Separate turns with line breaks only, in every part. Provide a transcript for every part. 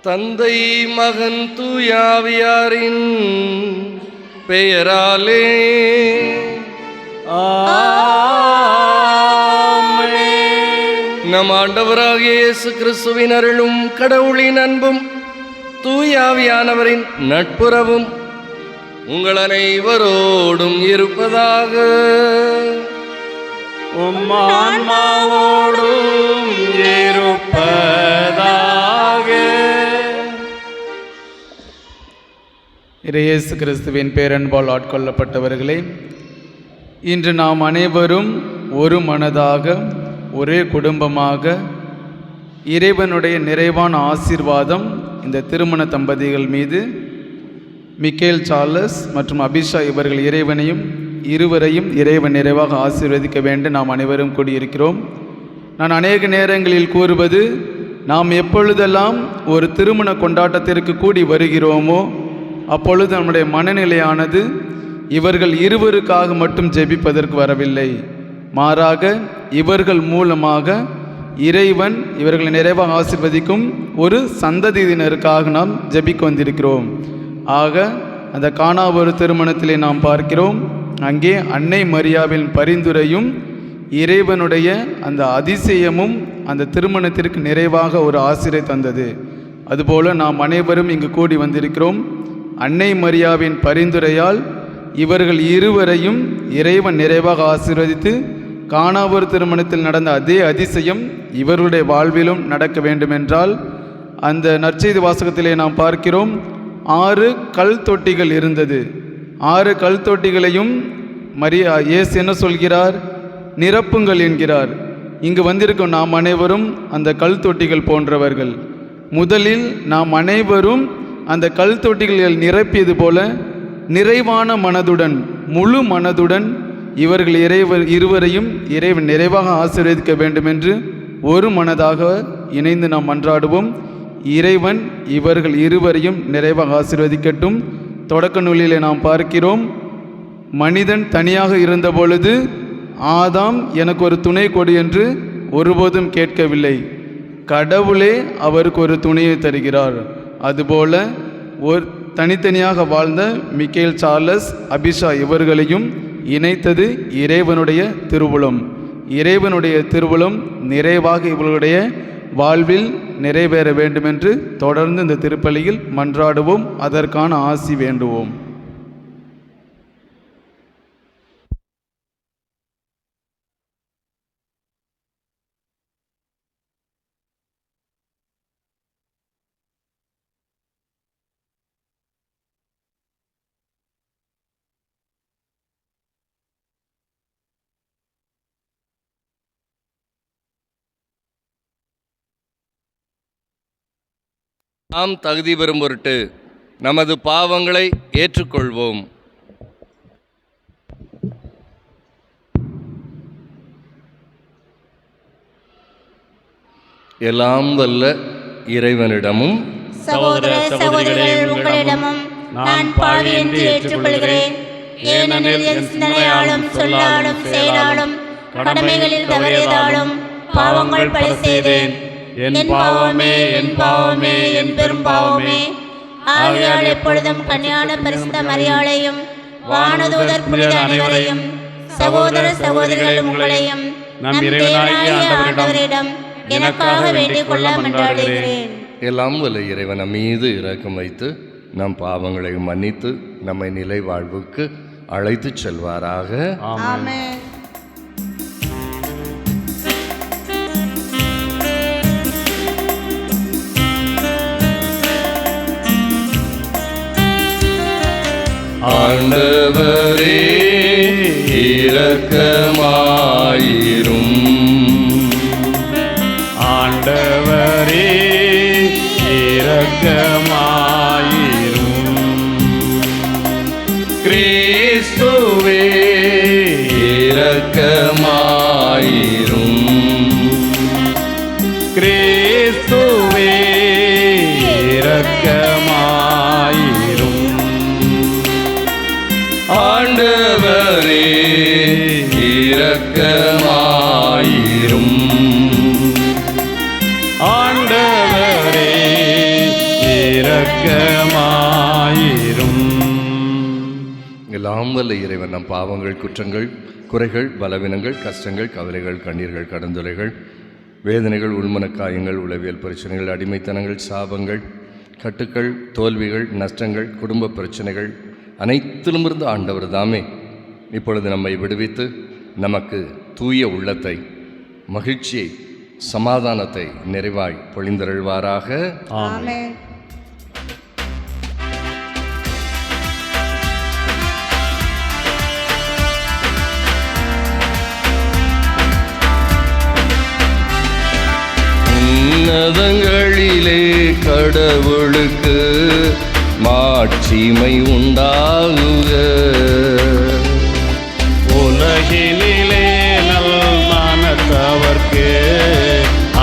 தந்தை மகன் தூயாவியாரின் பெயராலே நம் ஆண்டவராகிய இயேசு கிறிஸ்துவின் அருளும் கடவுளின் அன்பும் தூயாவியானவரின் நட்புறவும் உங்கள் அனைவரோடும் இருப்பதாக.
உம்மான்மாவோடும் இருப்பதாக.
இயேசு கிறிஸ்துவின் பேரன்பால் ஆட்கொள்ளப்பட்டவர்களே, இன்று நாம் அனைவரும் ஒரு மனதாக ஒரே குடும்பமாக இறைவனுடைய நிறைவான ஆசீர்வாதம் இந்த திருமண தம்பதிகள் மீது மிக்கேல் சார்லஸ் மற்றும் அபிஷா இவர்கள் இருவரையும் இறைவன் நிறைவாக ஆசீர்வதிக்க வேண்டும் நாம் அனைவரும் கூடியிருக்கிறோம். நான் அநேக நேரங்களில் கூறுவது, நாம் எப்பொழுதெல்லாம் ஒரு திருமண கொண்டாட்டத்திற்கு கூடி வருகிறோமோ அப்பொழுது நம்முடைய மனநிலையானது இவர்கள் இருவருக்காக மட்டும் ஜெபிப்பதற்கு வரவில்லை, மாறாக இவர்கள் மூலமாக இறைவன் இவர்களை நிறைவாக ஆசீர்வதிக்கும் ஒரு சந்ததியினருக்காக நாம் ஜெபிக்க வந்திருக்கிறோம். ஆக அந்த கானா ஒரு திருமணத்திலே நாம் பார்க்கிறோம், அங்கே அன்னை மரியாவின் பரிந்துரையும் இறைவனுடைய அந்த அதிசயமும் அந்த திருமணத்திற்கு நிறைவாக ஒரு ஆசிரை தந்தது. அதுபோல நாம் அனைவரும் இங்கு கூடி வந்திருக்கிறோம். அன்னை மரியாவின் பரிந்துரையால் இவர்கள் இருவரையும் இறைவன் நிறைவாக ஆசீர்வதித்து கானாவூர் திருமணத்தில் நடந்த அதே அதிசயம் இவருடைய வாழ்விலும் நடக்க வேண்டுமென்றால் அந்த நற்செய்தி வாசகத்திலே நாம் பார்க்கிறோம், 6 கல் தொட்டிகள் இருந்தது. 6 கல் தொட்டிகளையும் இயேசு என்ன சொல்கிறார்? நிரப்புங்கள் என்கிறார். இங்கு வந்திருக்கும் நாம் அனைவரும் அந்த கல் தொட்டிகள் போன்றவர்கள். முதலில் நாம் அனைவரும் அந்த கல் தொட்டிகளை நிரப்பியது போல நிறைவான மனதுடன் முழு மனதுடன் இவர்கள் இருவரையும் இறைவன் நிறைவாக ஆசீர்வதிக்க வேண்டும் என்று ஒரு மனதாக இணைந்து நாம் மன்றாடுவோம். இறைவன் இவர்கள் இருவரையும் நிறைவாக ஆசீர்வதிக்கட்டும். தொடக்க நூலிலே நாம் பார்க்கிறோம், மனிதன் தனியாக இருந்த பொழுது ஆதாம் எனக்கு ஒரு துணை கொடு என்று ஒருபோதும் கேட்கவில்லை, கடவுளே அவருக்கு ஒரு துணையை தருகிறார். அதுபோல ஒரு தனித்தனியாக வாழ்ந்த மிக்கேல் சார்லஸ் அபிஷா இவர்களையும் இணைத்தது இறைவனுடைய திருவுளம். இறைவனுடைய திருவுளம் நிறைவாக இவர்களுடைய வாழ்வில் நிறைவேற வேண்டுமென்று தொடர்ந்து இந்த திருப்பலியில் மன்றாடுவோம், அதற்கான ஆசி வேண்டுவோம்.
நாம் தகுதி பெறும் பொருட்டு நமது பாவங்களை ஏற்றுக்கொள்வோம். எல்லாம் வல்ல இறைவனிடமும்
சகோதர சகோதரிகள் உங்களிடமும் நான் பாவி என்று ஏற்றுக்கொள்கிறேன். ஏனெனில் என் சிந்தனையாலும் சொல்லாலும் செயலாலும் கடமைகளில் தவறியதாலும் பாவங்கள் பல செய்தேன். என் பாவமே என் பாவமே என் பெரும் பாவமே. ஆகையால் எப்பொழுதும் கன்னியான பரிசுத்த மரியாளையும் வானதூதர் புனித அனைவரையும் சகோதர சகோதரிகள் உங்களையும் நம் இறைவனாகிய ஆண்டவரிடம் எனக்காக வேண்டிக் கொள்ள மன்றாடுகிறேன்.
எல்லாம் வல்ல இறைவன் நம் மீது இரக்கம் வைத்து நம் பாவங்களை மன்னித்து நம்மை நிலை வாழ்வுக்கு அழைத்து செல்வாராக.
ஆமென்.
ஆண்டவரே இரக்கமாயிரும்.
ஆண்டவரே இரக்கமாயிரும்.
கிறிஸ்துவே இரக்கமாயிரும்.
கிறிஸ்துவே இரக்கமாயிரும்.
ஆண்டவரே இரக்கமாயிரும்.
ஆண்டவரே இரக்கமாயிரும்.
எல்லாம் வல்ல இறைவன் நம் பாவங்கள், குற்றங்கள், குறைகள், பலவீனங்கள், கஷ்டங்கள், கவலைகள், கண்ணீர்கள், கடந்துரைகள், வேதனைகள், உள்மனக்காயங்கள், உளவியல் பிரச்சனைகள், அடிமைத்தனங்கள், சாபங்கள், கட்டுக்கள், தோல்விகள், நஷ்டங்கள், குடும்ப பிரச்சனைகள் அனைத்திலுமிருந்து ஆண்டவர் தாமே இப்பொழுது நம்மை விடுவித்து நமக்கு தூய உள்ளத்தை, மகிழ்ச்சியை, சமாதானத்தை நிறைவாய் பொழிந்தருள்வாராக.
ஆமென்.
உன்னதங்களிலே கடவுளுக்கு மாட்சிமை உண்டாகுக.
உலகினிலே நல் மனத்தவர்க்கு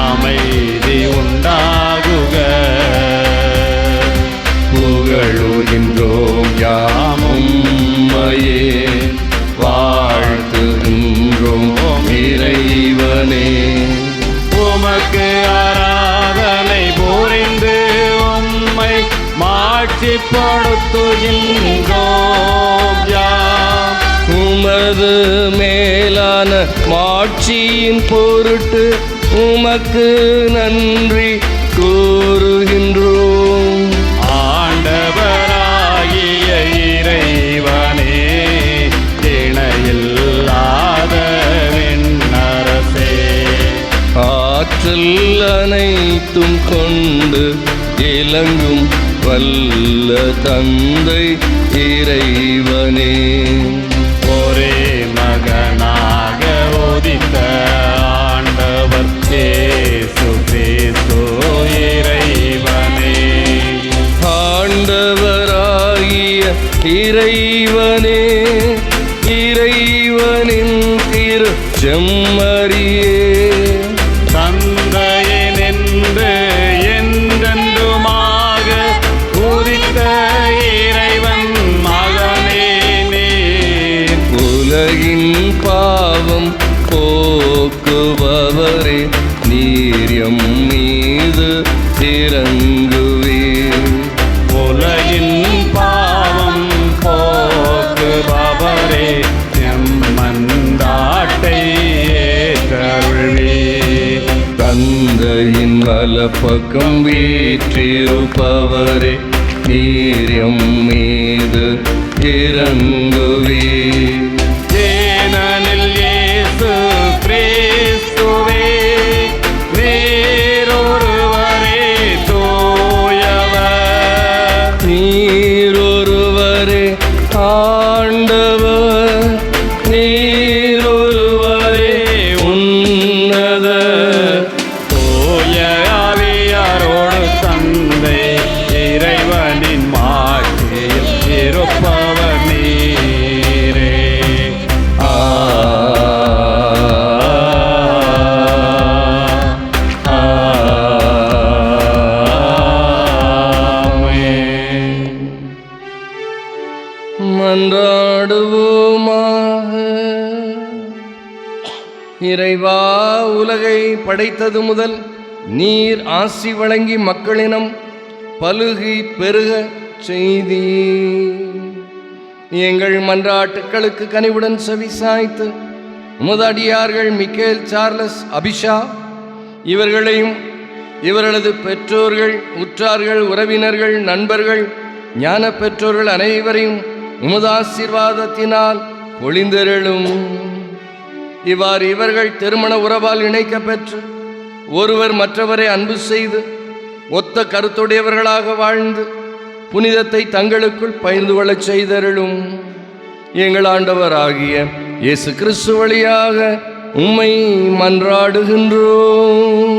அமைதி உண்டாகுக.
புகழுகின்றோம் யாமும்மையே, வாழ்த்துகின்றோம் இறைவனே.
உமக்கு ஆராதனை புரிந்து உம்மை மாட்சிப்படுத்துகின்றோம் யாம்.
உமது மேலான மாட்சியின் பொருட்டு உமக்கு நன்றி கூறுகின்றோம்.
ஆண்டவராகிய இறைவனே, இணையில்லாத விண்ணரசே,
ஆற்றல் அனைத்தும் கொண்டு இலங்கும் வல்ல தந்தை இறைவனே,
ஒரே மகனாக உதித்த ஆண்டவர் இயேசு கிறிஸ்து இறைவனே,
ஆண்டவராகிய இறைவனே, இறைவனின் திரு செம்மறியே,
தந்தையினின்று என்றென்றுமாக உதித்த இறைவன் மகனே நீர்.
உலகின் பாவம் போக்குபவரே, நீர் எம் மீது இறங்குவீர்.
உலகின் பாவம் போக்குபவரே, எம் மன்றாட்டை ஏற்றருள்வீர்.
தந்தையின் வலப்பக்கம் வீற்றிருப்பவரே, நீர் எம் மீது இறங்குவீர்.
ஏனெனில் இயேசு கிறிஸ்துவே நீரொருவரே தூயவர்.
நீரொருவரே ஆண்டவர், நீரொருவரே உன்னத.
தூய ஆவியாரோடு தந்தை இறைவனின் மாட்சியில் இருப்பவர் நீரே. ஆமென்.
மன்றாடுவோமாக. இறைவா, உலகை படைத்தது முதல் நீர் ஆசி வழங்கி மக்களினம் பலுகி பெருக செய்தி. எங்கள் மன்றாட்டுக்களுக்கு கனிவுடன் செவி சாய்த்து உமது அடியார்கள் மிக்கேல், சார்லஸ், அபிஷா இவர்களையும் இவர்களது பெற்றோர்கள், உற்றார்கள், உறவினர்கள், நண்பர்கள், ஞான பெற்றோர்கள் அனைவரையும் உமது ஆசீர்வாதத்தினால் பொழிந்தருளும். இவ்வாறு இவர்கள் திருமண உறவால் இணைக்கப் பெற்று ஒருவர் மற்றவரை அன்பு செய்து ஒத்த கருத்துடையவர்களாக வாழ்ந்து புனிதத்தை தங்களுக்குள் பகிர்ந்து கொள்ளச் செய்தருளும். எங்கள் ஆண்டவராகிய இயேசு கிறிஸ்து வழியாக உம்மை மன்றாடுகின்றோம்.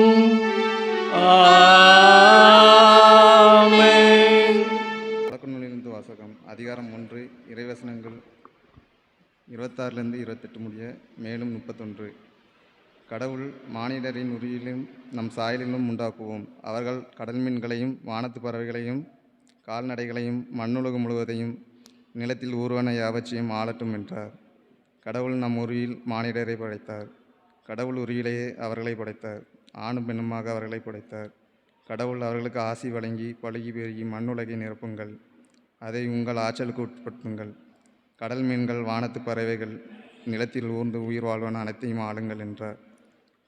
ஆமென்.
வழக்குநூலிலிருந்து வாசகம். அதிகாரம் 1, இறைவசனங்கள் 26 28 முடிய, மேலும் 31. கடவுள் மானிடரின் உரியிலும் நம் சாயலிலும் உண்டாக்குவோம். அவர்கள் கடல் மீன்களையும் வானத்து பறவைகளையும் கால்நடைகளையும் மண்ணுலகு முழுவதையும் நிலத்தில் ஊர்வன யாவற்றையும் ஆளட்டும் என்றார். கடவுள் நம் உரியில் மானிடரை படைத்தார். கடவுள் உரியிலேயே அவர்களை படைத்தார். ஆணும் பெண்ணுமாக அவர்களை படைத்தார். கடவுள் அவர்களுக்கு ஆசி வழங்கி பழுகி பெருகி மண்ணுலகை நிரப்புங்கள், அதை உங்கள் ஆற்றலுக்கு உட்படுத்துங்கள். கடல் மீன்கள், வானத்து பறவைகள், நிலத்தில் ஊர்ந்து உயிர் வாழ்வன அனைத்தையும் ஆளுங்கள் என்றார்.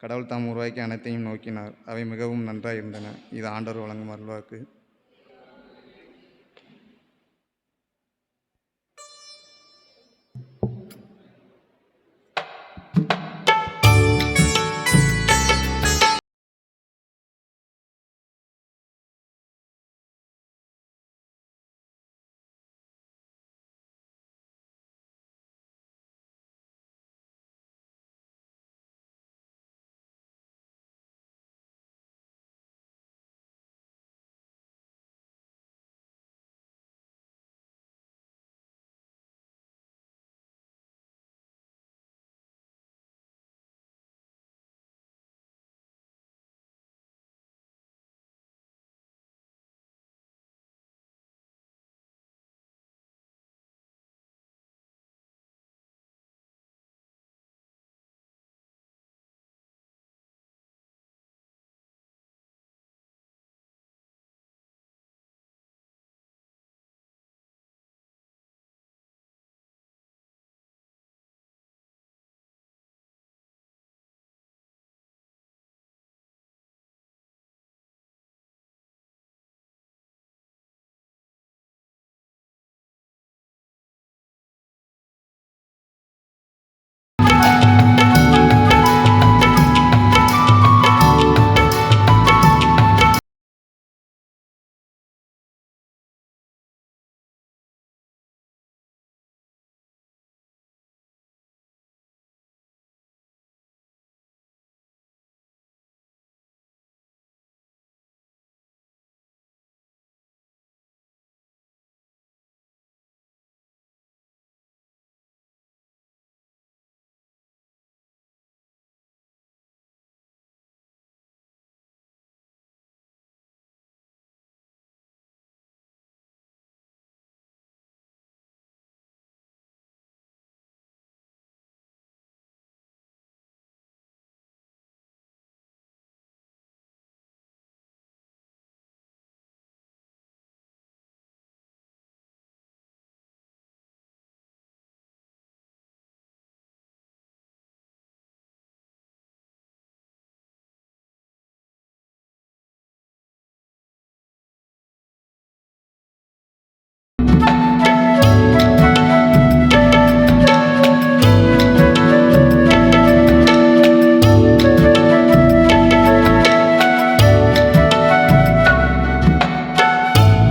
கடவுள் தாம் உருவாக்கி அனைத்தையும் நோக்கினார், அவை மிகவும் நன்றாக இருந்தன. இது ஆண்டவர் வழங்கும் அருள்வாக்கு.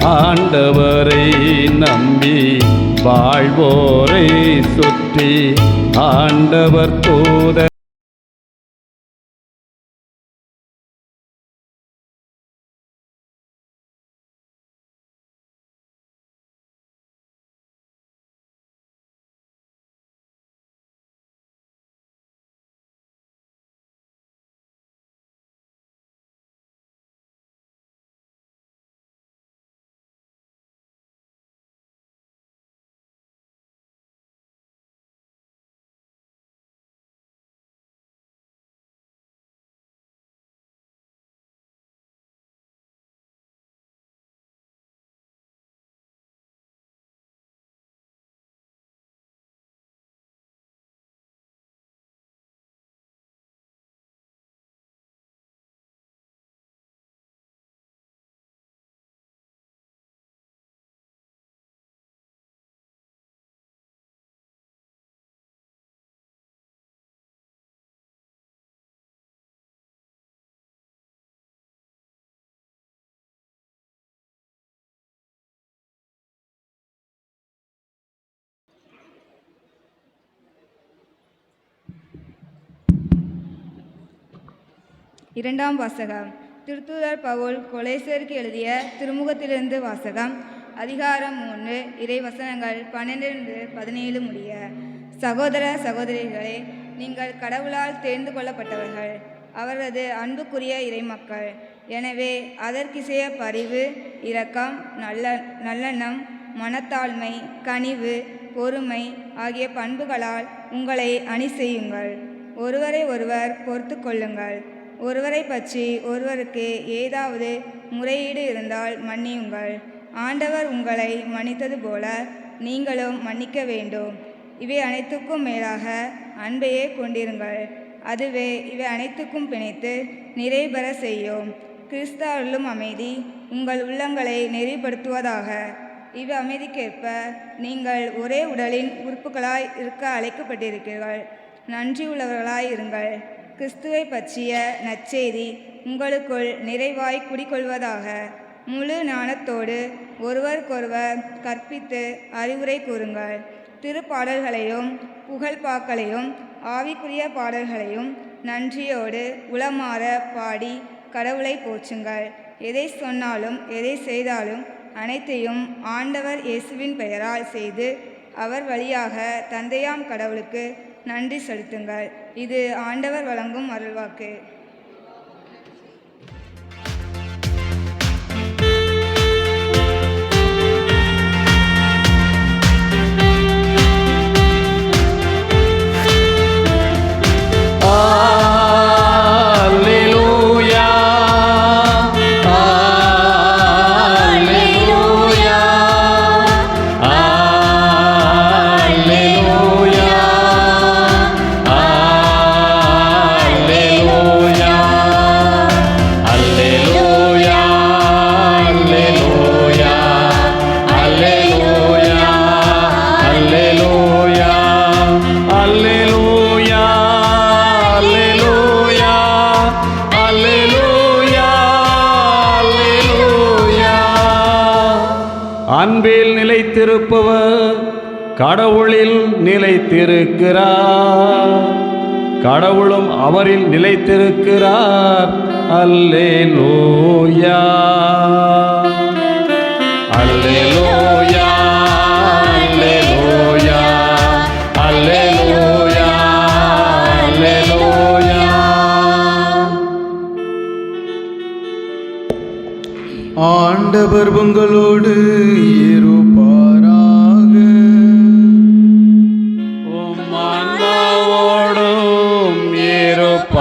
ஆண்டவரை நம்பி வாழ்வோரை சுற்றி ஆண்டவர் தூதர்
இரண்டாம் வாசகம். திருத்தூதர் பவுல் கொலேசியருக்கு எழுதிய திருமுகத்திலிருந்து வாசகம். அதிகாரம் 3, இறைவசனங்கள் 12-17 முடிய. சகோதர சகோதரிகளே, நீங்கள் கடவுளால் தேர்ந்து கொள்ளப்பட்டவர்கள், அவரது அன்புக்குரிய இறைமக்கள். எனவே அதற்கிசைய பரிவு, இரக்கம், நல்லெண்ணம், மனத்தாழ்மை, கனிவு, பொறுமை ஆகிய பண்புகளால் உங்களை அணி செய்யுங்கள். ஒருவரை ஒருவர் பொறுத்து கொள்ளுங்கள். ஒருவரை பற்றி ஒருவருக்கு ஏதாவது முறையீடு இருந்தால் மன்னியுங்கள். ஆண்டவர் உங்களை மன்னித்தது போல நீங்களும் மன்னிக்க வேண்டும். இவை அனைத்துக்கும் மேலாக அன்பையே கொண்டிருங்கள். அதுவே இவை அனைத்துக்கும் பிணைத்து நிறைவு பெற செய்யும். கிறிஸ்து அருளும் அமைதி உங்கள் உள்ளங்களை நெறிப்படுத்துவதாக. இவ் அமைதிக்கேற்ப நீங்கள் ஒரே உடலின் உறுப்புகளாய் இருக்க அழைக்கப்பட்டிருக்கிறீர்கள். நன்றியுள்ளவர்களாய் இருங்கள். கிறிஸ்துவை பற்றிய நற்செய்தி உங்களுக்குள் நிறைவாய் குடிகொள்வதாக. முழு ஞானத்தோடு ஒருவருக்கொருவர் கற்பித்து அறிவுரை கூறுங்கள். திருப்பாடல்களையும் புகழ்பாக்களையும் ஆவிக்குரிய பாடல்களையும் நன்றியோடு உளமாற பாடி கடவுளை போற்றுங்கள். எதை சொன்னாலும் எதை செய்தாலும் அனைத்தையும் ஆண்டவர் இயேசுவின் பெயரால் செய்து அவர் வழியாக தந்தையாம் கடவுளுக்கு நன்றி செலுத்துங்கள். இது ஆண்டவர் வழங்கும் அருள்வாக்கு.
அன்பில் நிலைத்திருப்பவர் கடவுளில் நிலைத்திருக்கிறார், கடவுளும் அவரில் நிலைத்திருக்கிறார். அல்லேலூயா அல்லேலூயா அல்லேலூயா அல்லேலூயா அல்லேலூயா.
ஆண்டவர் உங்களோடு இருப்பாராக.
உம் ஆன்மாவோடும் இருப்பாராக.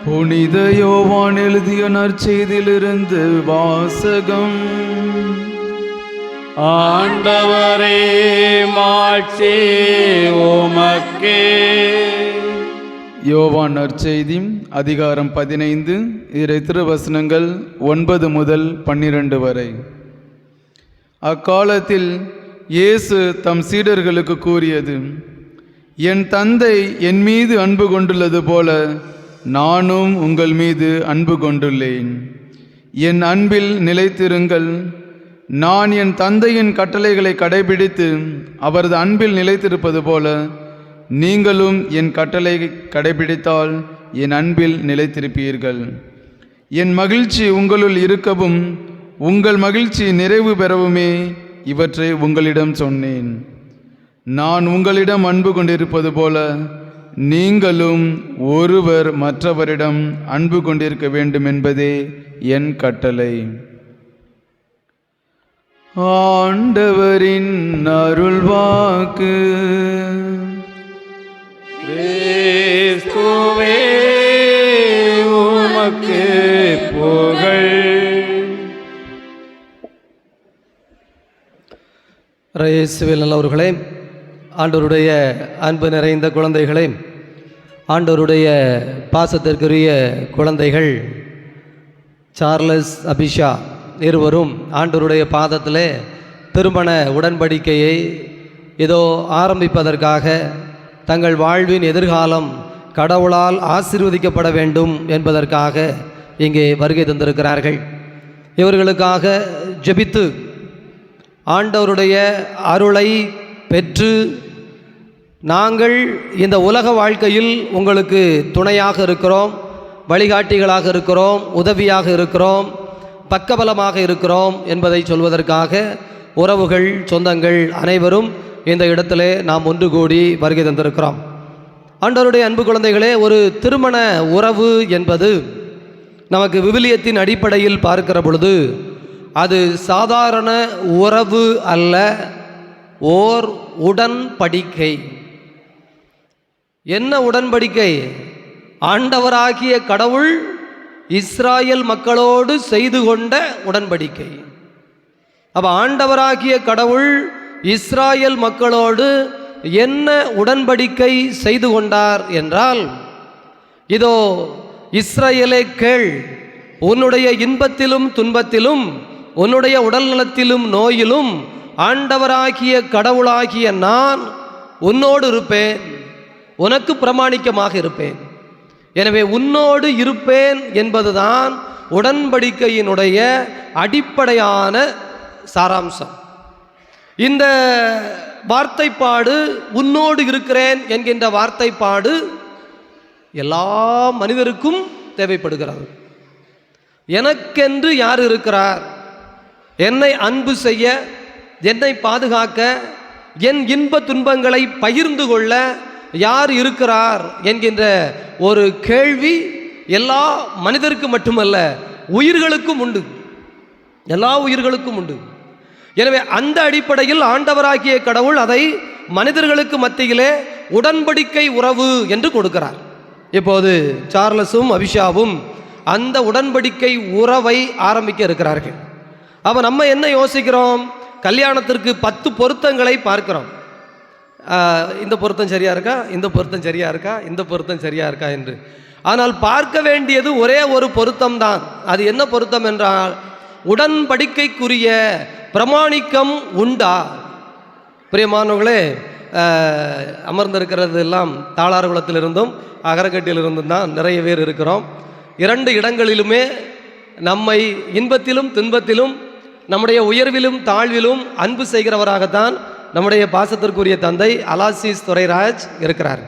புனித யோவான் எழுதிய நற்செய்தியிலிருந்து வாசகம்.
ஆண்டவரே மாட்சி உமக்கே.
யோவான் நற்செய்தி அதிகாரம் 15 இறை திருவசனங்கள் 9 முதல் 12 வரை. அக்காலத்தில் இயேசு தம் சீடர்களுக்கு கூறியது: என் தந்தை என் மீது அன்பு கொண்டுள்ளது போல நானும் உங்கள் மீது அன்பு கொண்டுள்ளேன். என் அன்பில் நிலைத்திருங்கள். நான் என் தந்தையின் கட்டளைகளை கடைபிடித்து அவரது அன்பில் நிலைத்திருப்பது போல நீங்களும் என் கட்டளை கடைபிடித்தால் என் அன்பில் நிலைத்திருப்பீர்கள். என் மகிழ்ச்சி உங்களுள் இருக்கவும் உங்கள் மகிழ்ச்சி நிறைவு பெறவுமே இவற்றை உங்களிடம் சொன்னேன். நான் உங்களிடம் அன்பு கொண்டிருப்பது போல நீங்களும் ஒருவர் மற்றவரிடம் அன்பு கொண்டிருக்க வேண்டும் என்பதே என் கட்டளை. ஆண்டவரின் அருள்வாக்கு.
கிறிஸ்துவே உமக்கு புகழ்.
இயேசுவில் நல்லவர்களே, ஆண்டவருடைய அன்பு நிறைந்த குழந்தைகளே, ஆண்டவருடைய பாசத்திற்குரிய குழந்தைகள் சார்லஸ் அபிஷா இருவரும் ஆண்டவருடைய பாதத்தில் திருமண உடன்படிக்கையை ஏதோ ஆரம்பிப்பதற்காக தங்கள் வாழ்வின் எதிர்காலம் கடவுளால் ஆசீர்வதிக்கப்பட வேண்டும் என்பதற்காக இங்கே வருகை தந்திருக்கிறார்கள். இவர்களுக்காக ஜெபித்து ஆண்டவருடைய அருளை பெற்று நாங்கள் இந்த உலக வாழ்க்கையில் உங்களுக்கு துணையாக இருக்கிறோம், வழிகாட்டிகளாக இருக்கிறோம், உதவியாக இருக்கிறோம், பக்கபலமாக இருக்கிறோம் என்பதை சொல்வதற்காக உறவுகள், சொந்தங்கள் அனைவரும் இந்த இடத்திலே நாம் ஒன்று கூடி வருகை தந்திருக்கிறோம். ஆண்டவருடைய அன்பு குழந்தைகளே, ஒரு திருமண உறவு என்பது நமக்கு விவிலியத்தின் அடிப்படையில் பார்க்கிற பொழுது அது சாதாரண உறவு அல்ல, ஓர் உடன்படிக்கை. என்ன உடன்படிக்கை? ஆண்டவராகிய கடவுள் இஸ்ராயேல் மக்களோடு செய்து கொண்ட உடன்படிக்கை. அப்போ ஆண்டவராகிய கடவுள் இஸ்ராயேல் மக்களோடு என்ன உடன்படிக்கை செய்து கொண்டார் என்றால், இதோ இஸ்ரவேலே கேள், உன்னுடைய இன்பத்திலும் துன்பத்திலும் உன்னுடைய உடல் நலத்திலும் நோயிலும் ஆண்டவராகிய கடவுளாகிய நான் உன்னோடு இருப்பேன், உனக்கு பிரமாணிக்கமாக இருப்பேன். எனவே உன்னோடு இருப்பேன் என்பதுதான் உடன்படிக்கையினுடைய அடிப்படையான சாராம்சம். இந்த வார்த்தைப்பாடு, உன்னோடு இருக்கிறேன் என்கின்ற வார்த்தைப்பாடு எல்லா மனிதருக்கும் தேவைப்படுகிறது. எனக்கென்று யார் இருக்கிறார், என்னை அன்பு செய்ய, என்னை பாதுகாக்க, என் இன்ப துன்பங்களை பகிர்ந்து கொள்ள யார் இருக்கிறார் என்கின்ற ஒரு கேள்வி எல்லா மனிதருக்கு மட்டுமல்ல, உயிர்களுக்கும் உண்டு, எல்லா உயிர்களுக்கும் உண்டு. எனவே அந்த அடிப்படையில் ஆண்டவராகிய கடவுள் அதை மனிதர்களுக்கு மத்தியிலே உடன்படிக்கை உறவு என்று கொடுக்கிறார். இப்போது சார்லஸும் அபிஷாவும் அந்த உடன்படிக்கை உறவை ஆரம்பிக்க இருக்கிறார்கள். அப்போ நம்ம என்ன யோசிக்கிறோம், கல்யாணத்திற்கு 10 பொருத்தங்களை பார்க்கிறோம். இந்த பொருத்தம் சரியா இருக்கா, இந்த பொருத்தம் சரியா இருக்கா, இந்த பொருத்தம் சரியா இருக்கா என்று. ஆனால் பார்க்க வேண்டியது ஒரே ஒரு பொருத்தம் தான். அது என்ன பொருத்தம் என்றால், உடன்படிக்கைக்குரிய பிரமாணிக்கம் உண்டா? பிரியமானவர்களே, அமர்ந்திருக்கிறது எல்லாம் தாளார் குளத்திலிருந்தும் அகரக்கட்டிலிருந்தும் தான் நிறைய பேர் இருக்கிறோம். 2 இடங்களிலுமே நம்மை இன்பத்திலும் துன்பத்திலும் நம்முடைய உயர்விலும் தாழ்விலும் அன்பு செய்கிறவராகத்தான் நம்முடைய பாசத்திற்குரிய தந்தை அலாசிஸ் துரைராஜ் இருக்கிறார்.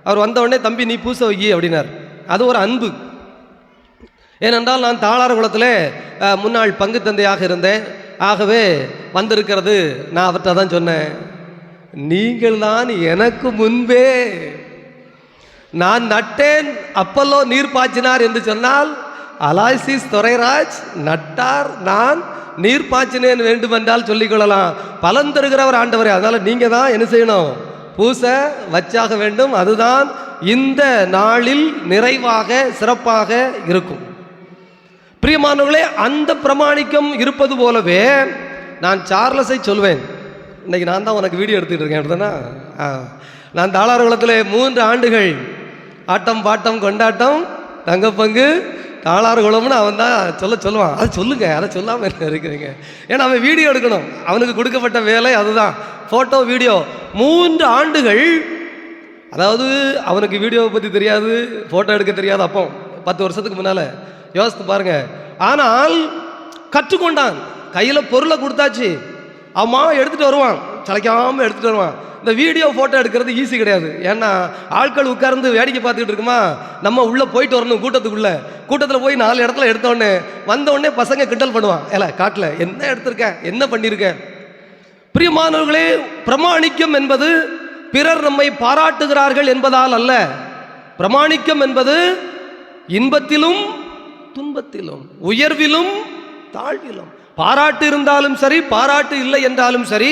அவர் வந்தவுடனே, தம்பி நீ பூச வை அப்படின்னார். அது ஒரு அன்பு. ஏனென்றால் நான் தாளார் குளத்தில் முன்னாள் பங்கு தந்தையாக இருந்தேன். ஆகவே வந்திருக்கிறது நான் அவர்கிட்ட தான் சொன்னேன், நீங்கள் தான் எனக்கு முன்பே நான் நட்டேன் அப்பல்லோ நீர் பாய்ச்சினார் என்று சொன்னால், அலாசிஸ் துரைராஜ் நட்டார், நான் நீர் பாய்ச்சினேன் வேண்டுமென்றால் சொல்லிக்கொள்ளலாம். பலன் தருகிறவர் ஆண்டவரே. அதனால் நீங்கள் தான் என்ன செய்யணும், பூச வச்சாக வேண்டும். அதுதான் இந்த நாளில் நிறைவாக சிறப்பாக இருக்கும். பிரியமானவர்களே, அந்த பிரமாணிக்கம் இருப்பது போலவே நான் சார்லஸை சொல்வேன். இன்றைக்கி நான் தான் உனக்கு வீடியோ எடுத்துகிட்டு இருக்கேன் அப்படின்னா, நான் தாளார் குளத்தில் 3 ஆண்டுகள் ஆட்டம் பாட்டம் கொண்டாட்டம் தங்கப்பங்கு தாளார் குளம்னு அவன் தான் சொல்லுவான். அதை சொல்லுங்க, அதை சொல்லாமல் என்ன இருக்கிறீங்க. ஏன்னா அவன் வீடியோ எடுக்கணும், அவனுக்கு கொடுக்கப்பட்ட வேலை அதுதான், ஃபோட்டோ வீடியோ. 3 ஆண்டுகள், அதாவது அவனுக்கு வீடியோவை பற்றி தெரியாது, ஃபோட்டோ எடுக்க தெரியாது. அப்போ 10 வருஷத்துக்கு முன்னால் யோசித்து பாருங்க. ஆனால் கற்றுக்கொண்டான், கையில் பொருளை கொடுத்தாச்சு, அம்மா எடுத்துகிட்டு வருவான், சளைக்காமல் எடுத்துகிட்டு வருவான். இந்த வீடியோ ஃபோட்டோ எடுக்கிறது ஈஸி கிடையாது. ஏன்னா ஆட்கள் உட்கார்ந்து வேடிக்கை பார்த்துக்கிட்டு இருக்குமா, நம்ம உள்ளே போயிட்டு வரணும் கூட்டத்தில் போய் 4 இடத்துல எடுத்தோடனே வந்தோடனே பசங்க கிண்டல் பண்ணுவான், ஏல காட்டில் என்ன எடுத்திருக்க, என்ன பண்ணியிருக்க. பிரியமானவர்களே, பிரமாணிக்கம் என்பது பிறர் நம்மை பாராட்டுகிறார்கள் என்பதால் அல்ல. பிரமாணிக்கம் என்பது இன்பத்திலும் துன்பத்திலும் உயர்விலும் தாழ்விலும், பாராட்டு இருந்தாலும் சரி பாராட்டு இல்லை என்றாலும் சரி,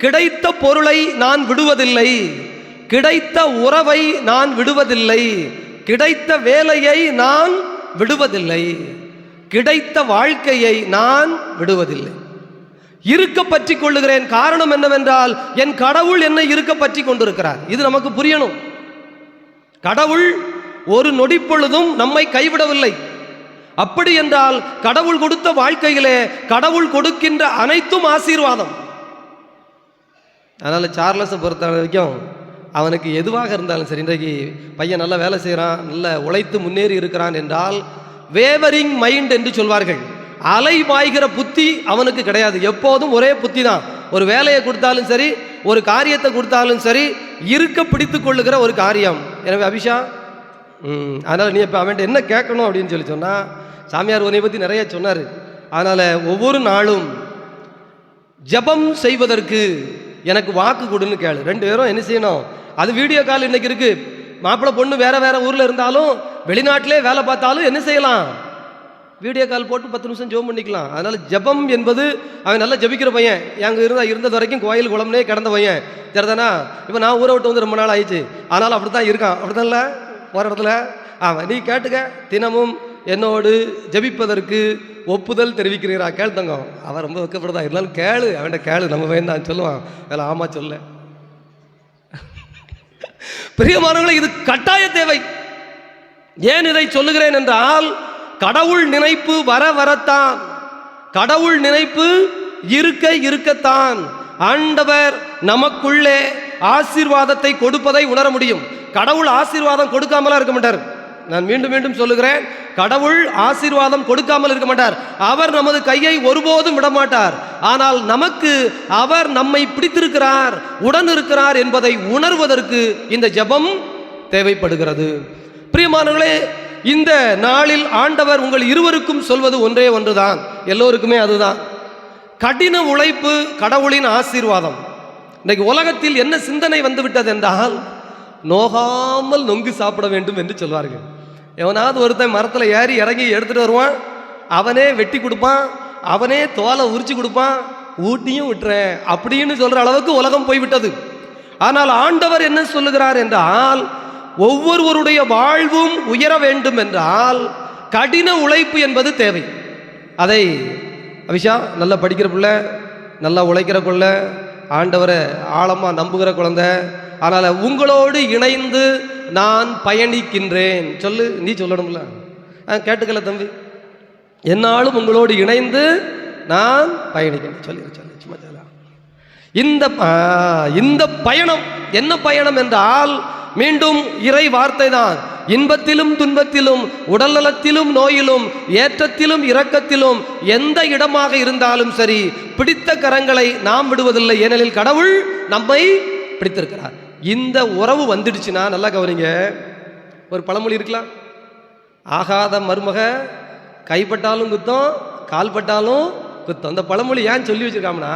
கிடைத்த பொருளை நான் விடுவதில்லை, கிடைத்த உறவை நான் விடுவதில்லை, கிடைத்த வேலையை நான் விடுவதில்லை, கிடைத்த வாழ்க்கையை நான் விடுவதில்லை, இருக்க பற்றி கொள்ளுகிறேன். காரணம் என்னவென்றால், என் கடவுள் என்னை இருக்க பற்றி கொண்டிருக்கிறார். இது நமக்கு புரியணும். கடவுள் ஒரு நொடி பொழுதும் நம்மை கைவிடவில்லை. அப்படி என்றால் கடவுள் கொடுத்த வாழ்க்கையிலே கடவுள் கொடுக்கின்ற அனைத்தும் ஆசீர்வாதம். அதனால் சார்லஸை பொறுத்த வரைக்கும் அவனுக்கு எதுவாக இருந்தாலும் சரி, இன்றைக்கு பையன் நல்ல வேலை செய்கிறான், நல்ல உழைத்து முன்னேறி இருக்கிறான் என்றால் வேவரிங் மைண்ட் என்று சொல்வார்கள். அலை பாய்கிற புத்தி அவனுக்கு கிடையாது. எப்போதும் ஒரே புத்தி தான். ஒரு வேலையை கொடுத்தாலும் சரி, ஒரு காரியத்தை கொடுத்தாலும் சரி, இருக்க பிடித்து கொள்ளுகிற ஒரு காரியம். எனவே அபிஷா, அதனால் நீ இப்போ அவன்கிட்ட என்ன கேட்கணும் அப்படின்னு சொல்லி சொன்னால், சாமியார் உன்னை பற்றி நிறைய சொன்னார். அதனால் ஒவ்வொரு நாளும் ஜபம் செய்வதற்கு எனக்கு வாக்கு கொடுன்னு கேளு. 2 பேரும் என்ன செய்யணும், அது வீடியோ கால் இன்னைக்கு இருக்குது. மாப்பிள்ளை பொண்ணு வேறு ஊரில் இருந்தாலும் வெளிநாட்டிலே வேலை பார்த்தாலும் என்ன செய்யலாம், வீடியோ கால் போட்டு 10 நிமிஷம் ஜெபம் பண்ணிக்கலாம். அதனால் ஜபம் என்பது, அவன் நல்லா ஜபிக்கிற பையன், அங்கே இருந்தது வரைக்கும் கோயில் குளம்னே கிடந்த பையன், சரிதானா. இப்போ நான் ஊரை விட்டு வந்து ரொம்ப நாள் ஆயிடுச்சு, ஆனாலும் அப்படி தான் இருக்கான். அப்படி தான் இல்லை, போகிற இடத்துல ஆமாம், நீ கேட்டுக்க. தினமும் என்னோடு ஜெபிப்பதற்கு ஒப்புதல் தெரிவிக்கிறீரா? கேள் தங்கம். அவன் ரொம்ப வெக்கப்படுதா, இருந்தாலும் கேளு, அவன்கிட்ட கேளு, நம்ம பையன் தான் சொல்லுவான். அதில் ஆமாம் சொல்ல. பிரியமானவர்களே, இது கட்டாய தேவை. ஏன் இதை சொல்லுகிறேன் என்றால், கடவுள் நினைப்பு வர வரத்தான், கடவுள் நினைப்பு இருக்க இருக்கத்தான் ஆண்டவர் நமக்குள்ளே ஆசீர்வாதத்தை கொடுப்பதை உணர முடியும். கடவுள் ஆசீர்வாதம் கொடுக்காமலாம் இருக்க மாட்டார். நான் மீண்டும் மீண்டும் சொல்லுகிறேன், கடவுள் ஆசீர்வாதம் கொடுக்காமல் இருக்க மாட்டார். அவர் நமது கையை ஒருபோதும் விடமாட்டார். ஆனால் நமக்கு அவர் நம்மை பிடித்திருக்கிறார், உடன் இருக்கிறார் என்பதை உணர்வதற்கு இந்த ஜெபம் தேவைப்படுகிறது. பிரியமானவர்களே, இந்த நாளில் ஆண்டவர் உங்கள் இருவருக்கும் சொல்வது ஒன்றே ஒன்றுதான், எல்லோருக்குமே அதுதான். கடின உழைப்பு கடவுளின் ஆசீர்வாதம். இன்னைக்கு உலகத்தில் என்ன சிந்தனை வந்துவிட்டது என்றால், நோகாமல் நொங்கு சாப்பிட வேண்டும் என்று சொல்வார்கள். எவனாவது ஒருத்தன் மரத்தில் ஏறி இறங்கி எடுத்துகிட்டு வருவான், அவனே வெட்டி கொடுப்பான், அவனே தோலை உரிச்சு கொடுப்பான், ஊட்டியும் விட்டுறேன் அப்படின்னு சொல்கிற அளவுக்கு உலகம் போய்விட்டது. ஆனால் ஆண்டவர் என்ன சொல்லுகிறார் என்றால், ஒவ்வொருவருடைய வாழ்வும் உயர வேண்டும் என்றால் கடின உழைப்பு என்பது தேவை. அதை அபிஷா நல்லா படிக்கிற பிள்ளை, நல்லா உழைக்கிற பிள்ளை, ஆண்டவரை ஆழமாக நம்புகிற குழந்தை. அதனால் உங்களோடு இணைந்து நான் பயணிக்கின்றேன் சொல்லு. நீ சொல்லணும்ல, கேட்டுக்கல தம்பி, என்னாலும் உங்களோடு இணைந்து நான் பயணிக்கிறேன் சொல்லி சும்மா சொல்லலாம். இந்த பயணம் என்ன பயணம் என்றால், மீண்டும் இறை வார்த்தை தான். இன்பத்திலும் துன்பத்திலும், உடல் நலத்திலும் நோயிலும், ஏற்றத்திலும் இரக்கத்திலும், எந்த இடமாக இருந்தாலும் சரி, பிடித்த கரங்களை நாம் விடுவதில்லை. ஏனெனில் கடவுள் நம்மை பிடித்திருக்கிறார். இந்த உறவு வந்துடுச்சுன்னா, நல்லா கவனிங்க, ஒரு பழமொழி இருக்கலாம், ஆகாத மருமக கைப்பட்டாலும் குத்தம், கால்பட்டாலும் குத்தம். அந்த பழமொழி ஏன் சொல்லி வச்சிருக்காங்கன்னா,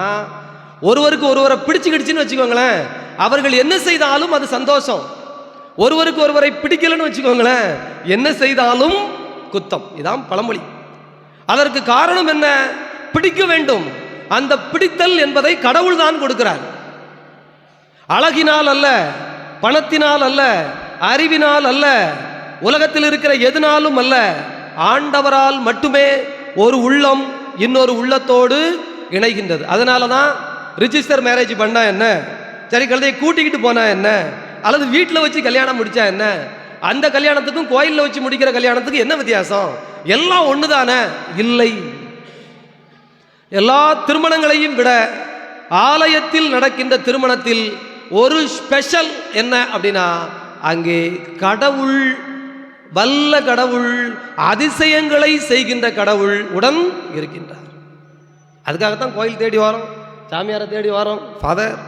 ஒருவருக்கு ஒருவரை பிடிச்சுக்கிடுச்சுன்னு வச்சுக்கோங்களேன், அவர்கள் என்ன செய்தாலும் அது சந்தோஷம். ஒருவருக்கு ஒருவரை பிடிக்கலன்னு வச்சுக்கோங்களேன், என்ன செய்தாலும் குத்தம். இதான் பழமொழி. அதற்கு காரணம் என்ன? பிடிக்க வேண்டும். அந்த பிடித்தல் என்பதை கடவுள் தான் கொடுக்கிறார். அழகினால் அல்ல, பணத்தினால் அல்ல, அறிவினால் அல்ல, உலகத்தில் இருக்கிற எதனாலும் அல்ல, ஆண்டவரால் மட்டுமே ஒரு உள்ளம் இன்னொரு உள்ளத்தோடு இணைகின்றது. அதனால தான் ரிஜிஸ்டர் மேரேஜ் பண்ணா என்ன, சரி கழுதையை கூட்டிக்கிட்டு போனா என்ன, அல்லது வீட்டில் வச்சு கல்யாணம் முடிச்சா என்ன, அந்த கல்யாணத்துக்கும் கோயிலில் வச்சு முடிக்கிற கல்யாணத்துக்கும் என்ன வித்தியாசம்? எல்லாம் ஒன்று தானே? இல்லை. எல்லா திருமணங்களையும் விட ஆலயத்தில் நடக்கின்ற திருமணத்தில் ஒரு ஸ்பெஷல் என்ன அப்படின்னா, அங்கே கடவுள், வல்ல கடவுள், அதிசயங்களை செய்கின்ற கடவுள் உடன் இருக்கின்றார். அதுக்காகத்தான் கோயில் தேடி வரோம், சாமியாரை தேடி வரோம், ஃபாதர்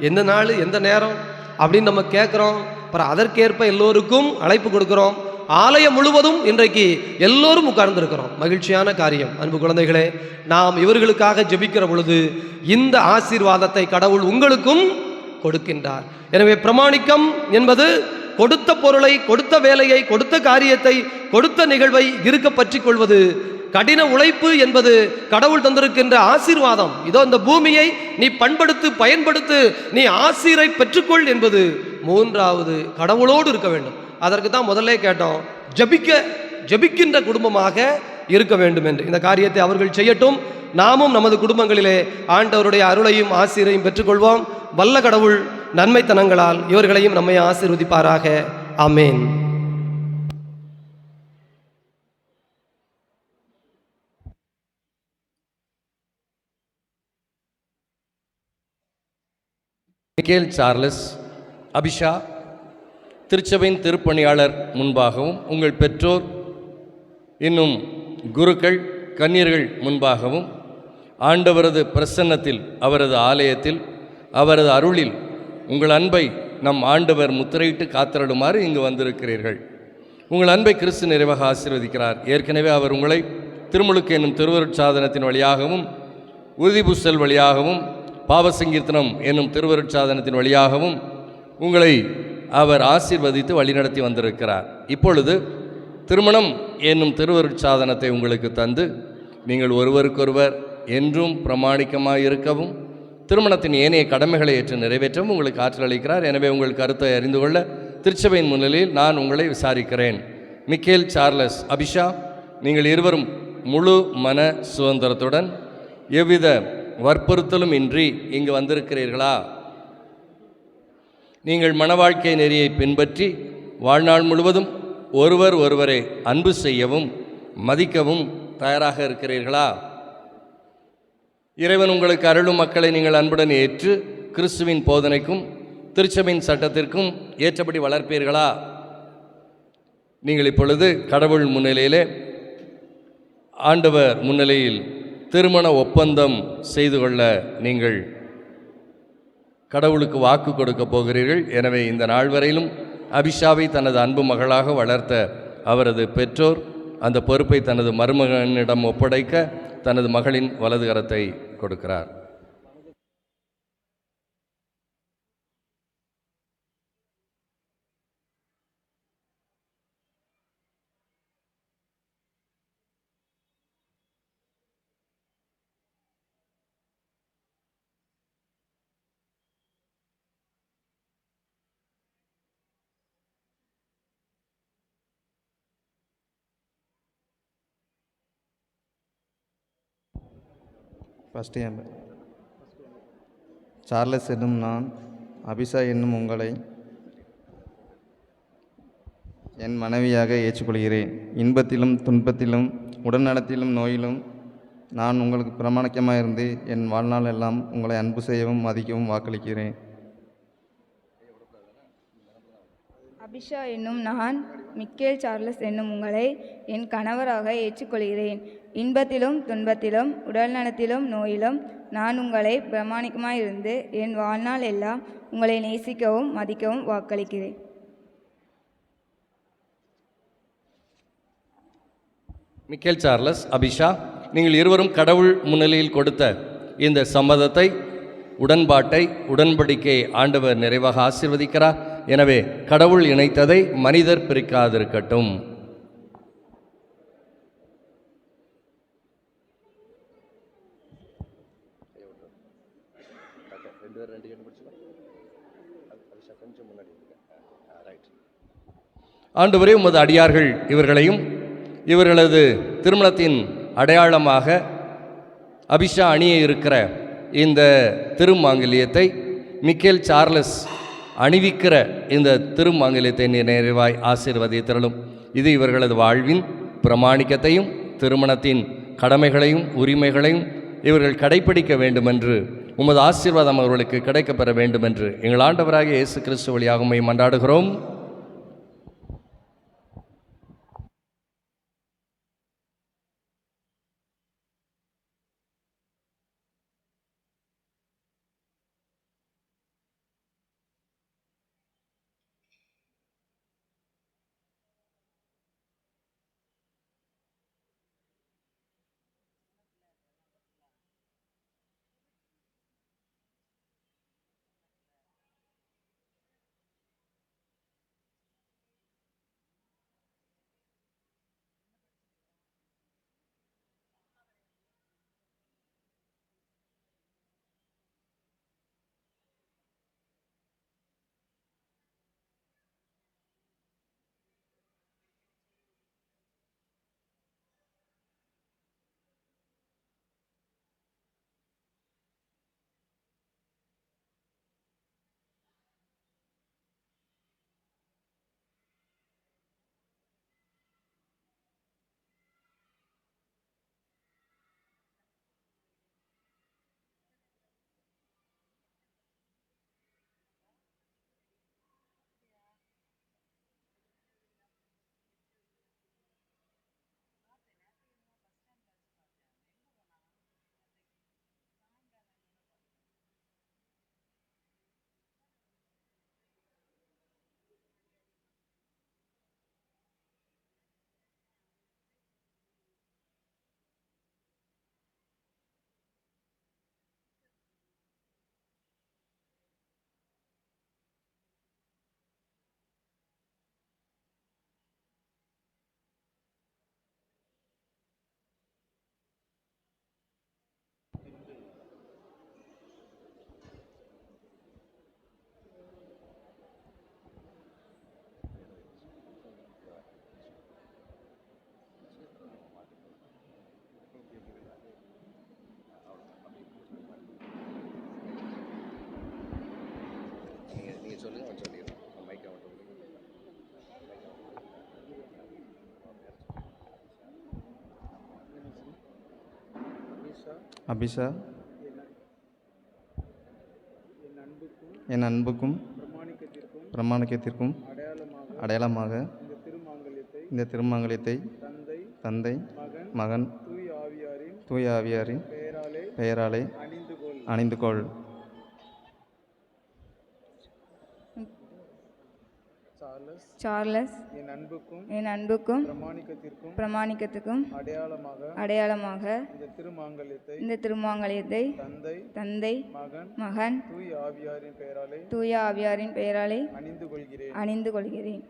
எந்த நாள் எந்த நேரம் அப்படின்னு நம்ம கேட்குறோம். அப்புறம் அதற்கேற்ப எல்லோருக்கும் அழைப்பு கொடுக்குறோம். ஆலயம் முழுவதும் இன்றைக்கு எல்லோரும் உட்கார்ந்துருக்கிறோம். மகிழ்ச்சியான காரியம். அன்பு குழந்தைகளே, நாம் இவர்களுக்காக ஜெபிக்கிற பொழுது இந்த ஆசீர்வாதத்தை கடவுள் உங்களுக்கும் கொடுக்கின்றார். எனவே பிரமாணிக்கம் என்பது கொடுத்த பொருளை, கொடுத்த வேலையை, கொடுத்த காரியத்தை, கொடுத்த நிகழ்வை இருக்க பற்றி கொள்வது. கடின உழைப்பு என்பது கடவுள் தந்திருக்கின்ற ஆசீர்வாதம். இதோ இந்த பூமியை நீ பண்படுத்து, பயன்படுத்து, நீ ஆசீரை பெற்றுக்கொள் என்பது. மூன்றாவது, கடவுளோடு இருக்க வேண்டும். அதற்கு தான் முதல்ல கேட்டோம், ஜெபிக்கின்ற குடும்பமாக இருக்க வேண்டும் என்று. இந்த காரியத்தை அவர்கள் செய்யட்டும். நாமும் நமது குடும்பங்களிலே ஆண்டவருடைய அருளையும் ஆசீரையும் பெற்றுக்கொள்வோம். வல்ல கடவுள் நன்மைத்தனங்களால் இவர்களையும் நம்மை ஆசீர்வதிப்பாராக. ஆமேன்.
மிக்கேல் சார்லஸ், அபிஷா, திருச்சபையின் திருப்பணியாளர் முன்பாகவும், உங்கள் பெற்றோர், இன்னும் குருக்கள், கன்னியர்கள் முன்பாகவும், ஆண்டவரது பிரசன்னத்தில், அவரது ஆலயத்தில், அவரது அருளில் உங்கள் அன்பை நம் ஆண்டவர் முத்திரையிட்டு காத்திரடுமாறு இங்கு வந்திருக்கிறீர்கள். உங்கள் அன்பை கிறிஸ்து நிறைவாக ஆசீர்வதிக்கிறார். ஏற்கனவே அவர் உங்களை திருமுழுக்கு என்னும் திருவருட்சாதனத்தின் வழியாகவும், உறுதிபூசல் வழியாகவும், பாவசங்கீர்த்தனம் என்னும் திருவருட்சாதனத்தின் வழியாகவும் உங்களை அவர் ஆசீர்வதித்து வழிநடத்தி வந்திருக்கிறார். இப்பொழுது திருமணம் என்னும் திருவருட்சாதனத்தை உங்களுக்கு தந்து நீங்கள் ஒருவருக்கொருவர் என்றும் பிரமாணிக்கமாக இருக்கவும், திருமணத்தின் ஏனைய கடமைகளை ஏற்று நிறைவேற்றவும் உங்களுக்கு ஆற்றல் அளிக்கிறார். எனவே உங்கள் கருத்தை அறிந்து கொள்ள திருச்சபையின் முன்னிலையில் நான் உங்களை விசாரிக்கிறேன். மிக்கேல் சார்லஸ் அபிஷா, நீங்கள் இருவரும் முழு மன சுதந்திரத்துடன் எவ்வித வற்புறுத்தலும் இன்றி இங்கு வந்திருக்கிறீர்களா? நீங்கள் மன வாழ்க்கை நெறியை பின்பற்றி வாழ்நாள் முழுவதும் ஒருவர் ஒருவரை அன்பு செய்யவும் மதிக்கவும் தயாராக இருக்கிறீர்களா? இறைவன் உங்களுக்கு அருளும் மக்களை நீங்கள் அன்புடன் ஏற்று கிறிஸ்துவின் போதனைக்கும் திருச்சபையின் சட்டத்திற்கும் ஏற்றபடி வளர்ப்பீர்களா? நீங்கள் இப்பொழுது கடவுள் முன்னிலையிலே, ஆண்டவர் முன்னிலையில் திருமண ஒப்பந்தம் செய்து கொள்ள நீங்கள் கடவுளுக்கு வாக்கு கொடுக்க போகிறீர்கள். எனவே இந்த நாள் வரையிலும் அபிஷாவை தனது அன்பு மகளாக வளர்த்த அவரது பெற்றோர் அந்த பொறுப்பை தனது மருமகனிடம் ஒப்படைக்க தனது மகளின் வலது கரத்தை கொடுக்கிறார்.
ஃபஸ்ட்டு சார்லஸ் என்னும் நான், அபிஷா என்னும் உங்களை என் மனைவியாக ஏற்றுக்கொள்கிறேன். இன்பத்திலும் துன்பத்திலும் உடல்நலத்திலும் நோயிலும் நான் உங்களுக்கு பிரமாணிக்கமாக இருந்து என் வாழ்நாள் எல்லாம் உங்களை அன்பு செய்யவும் மதிக்கவும் வாக்களிக்கிறேன்.
அபிஷா என்னும் நான், மிக்கேல் சார்லஸ் என்னும் உங்களை என் கணவராக ஏற்றுக்கொள்கிறேன். இன்பத்திலும் துன்பத்திலும் உடல்நலத்திலும் நோயிலும் நான் உங்களை பிரமாணிக்கமாயிருந்து என் வாழ்நாள் எல்லாம் உங்களை நேசிக்கவும் மதிக்கவும் வாக்களிக்கிறேன்.
மிக்கேல் சார்லஸ் அபிஷா, நீங்கள் இருவரும் கடவுள் முன்னிலையில் கொடுத்த இந்த சம்மதத்தை, உடன்பாட்டை, உடன்படிக்கை ஆண்டவர் நிறைவாக ஆசீர்வதிக்கிறார். எனவே கடவுள் இணைத்ததை மனிதர் பிரிக்காதிருக்கட்டும். ஆண்டவரே, உமது அடியார்கள் இவர்களையும் இவர்களது திருமணத்தின் அடையாளமாக அபிஷா அணிய இருக்கிற இந்த திருமாங்கல்யத்தை மிக்கேல் சார்லஸ் அணிவிக்கிற இந்த திருமாங்கல்யத்தை நிறைவாய் ஆசீர்வதித்தருளும். இது இவர்களது வாழ்வின் பிரமாணிக்கத்தையும் திருமணத்தின் கடமைகளையும் உரிமைகளையும் இவர்கள் கடைப்பிடிக்க வேண்டுமென்று உமது ஆசீர்வாதம் அவர்களுக்கு கிடைக்கப்பெற வேண்டுமென்று எங்கள் ஆண்டவராகிய இயேசு கிறிஸ்து வழியாக உம்மை மன்றாடுகிறோம்.
அபிஷா என் அன்புக்கும் பிரமாணிக்கத்திற்கும் அடையாளமாக இந்த திருமாங்கல்யத்தை தந்தை மகன் தூய ஆவியாரின் பெயராலே அணிந்து கொள்.
சார்லஸ் என் அன்புக்கும் பிரமாணிக்கத்துக்கும் அடையாளமாக இந்த திருமாங்கல்யத்தை தந்தை மகன் தூய ஆவியாரின் பெயராலே அணிந்து கொள்கிறேன்.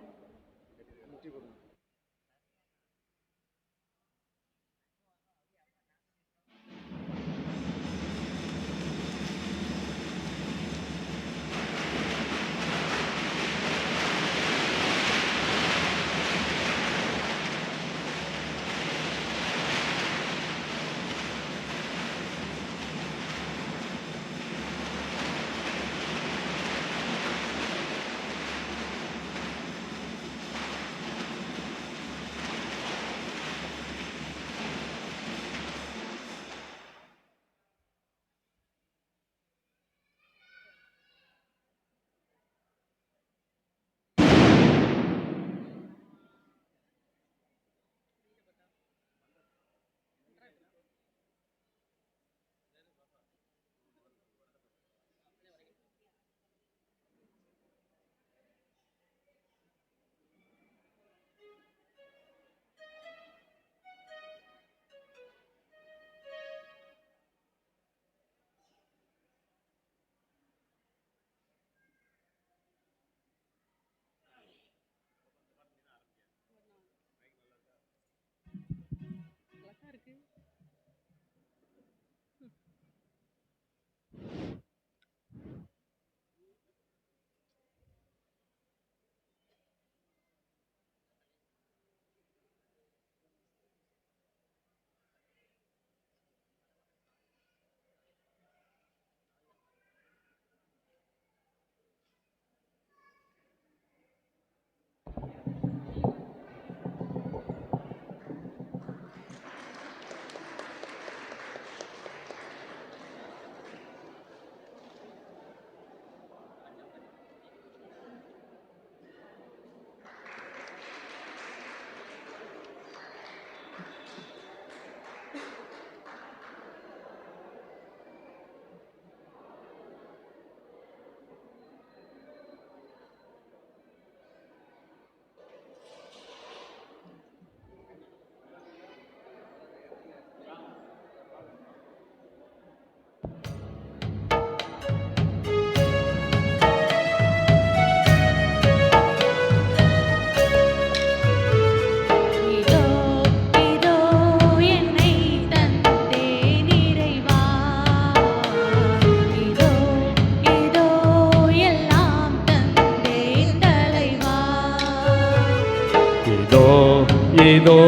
இதோ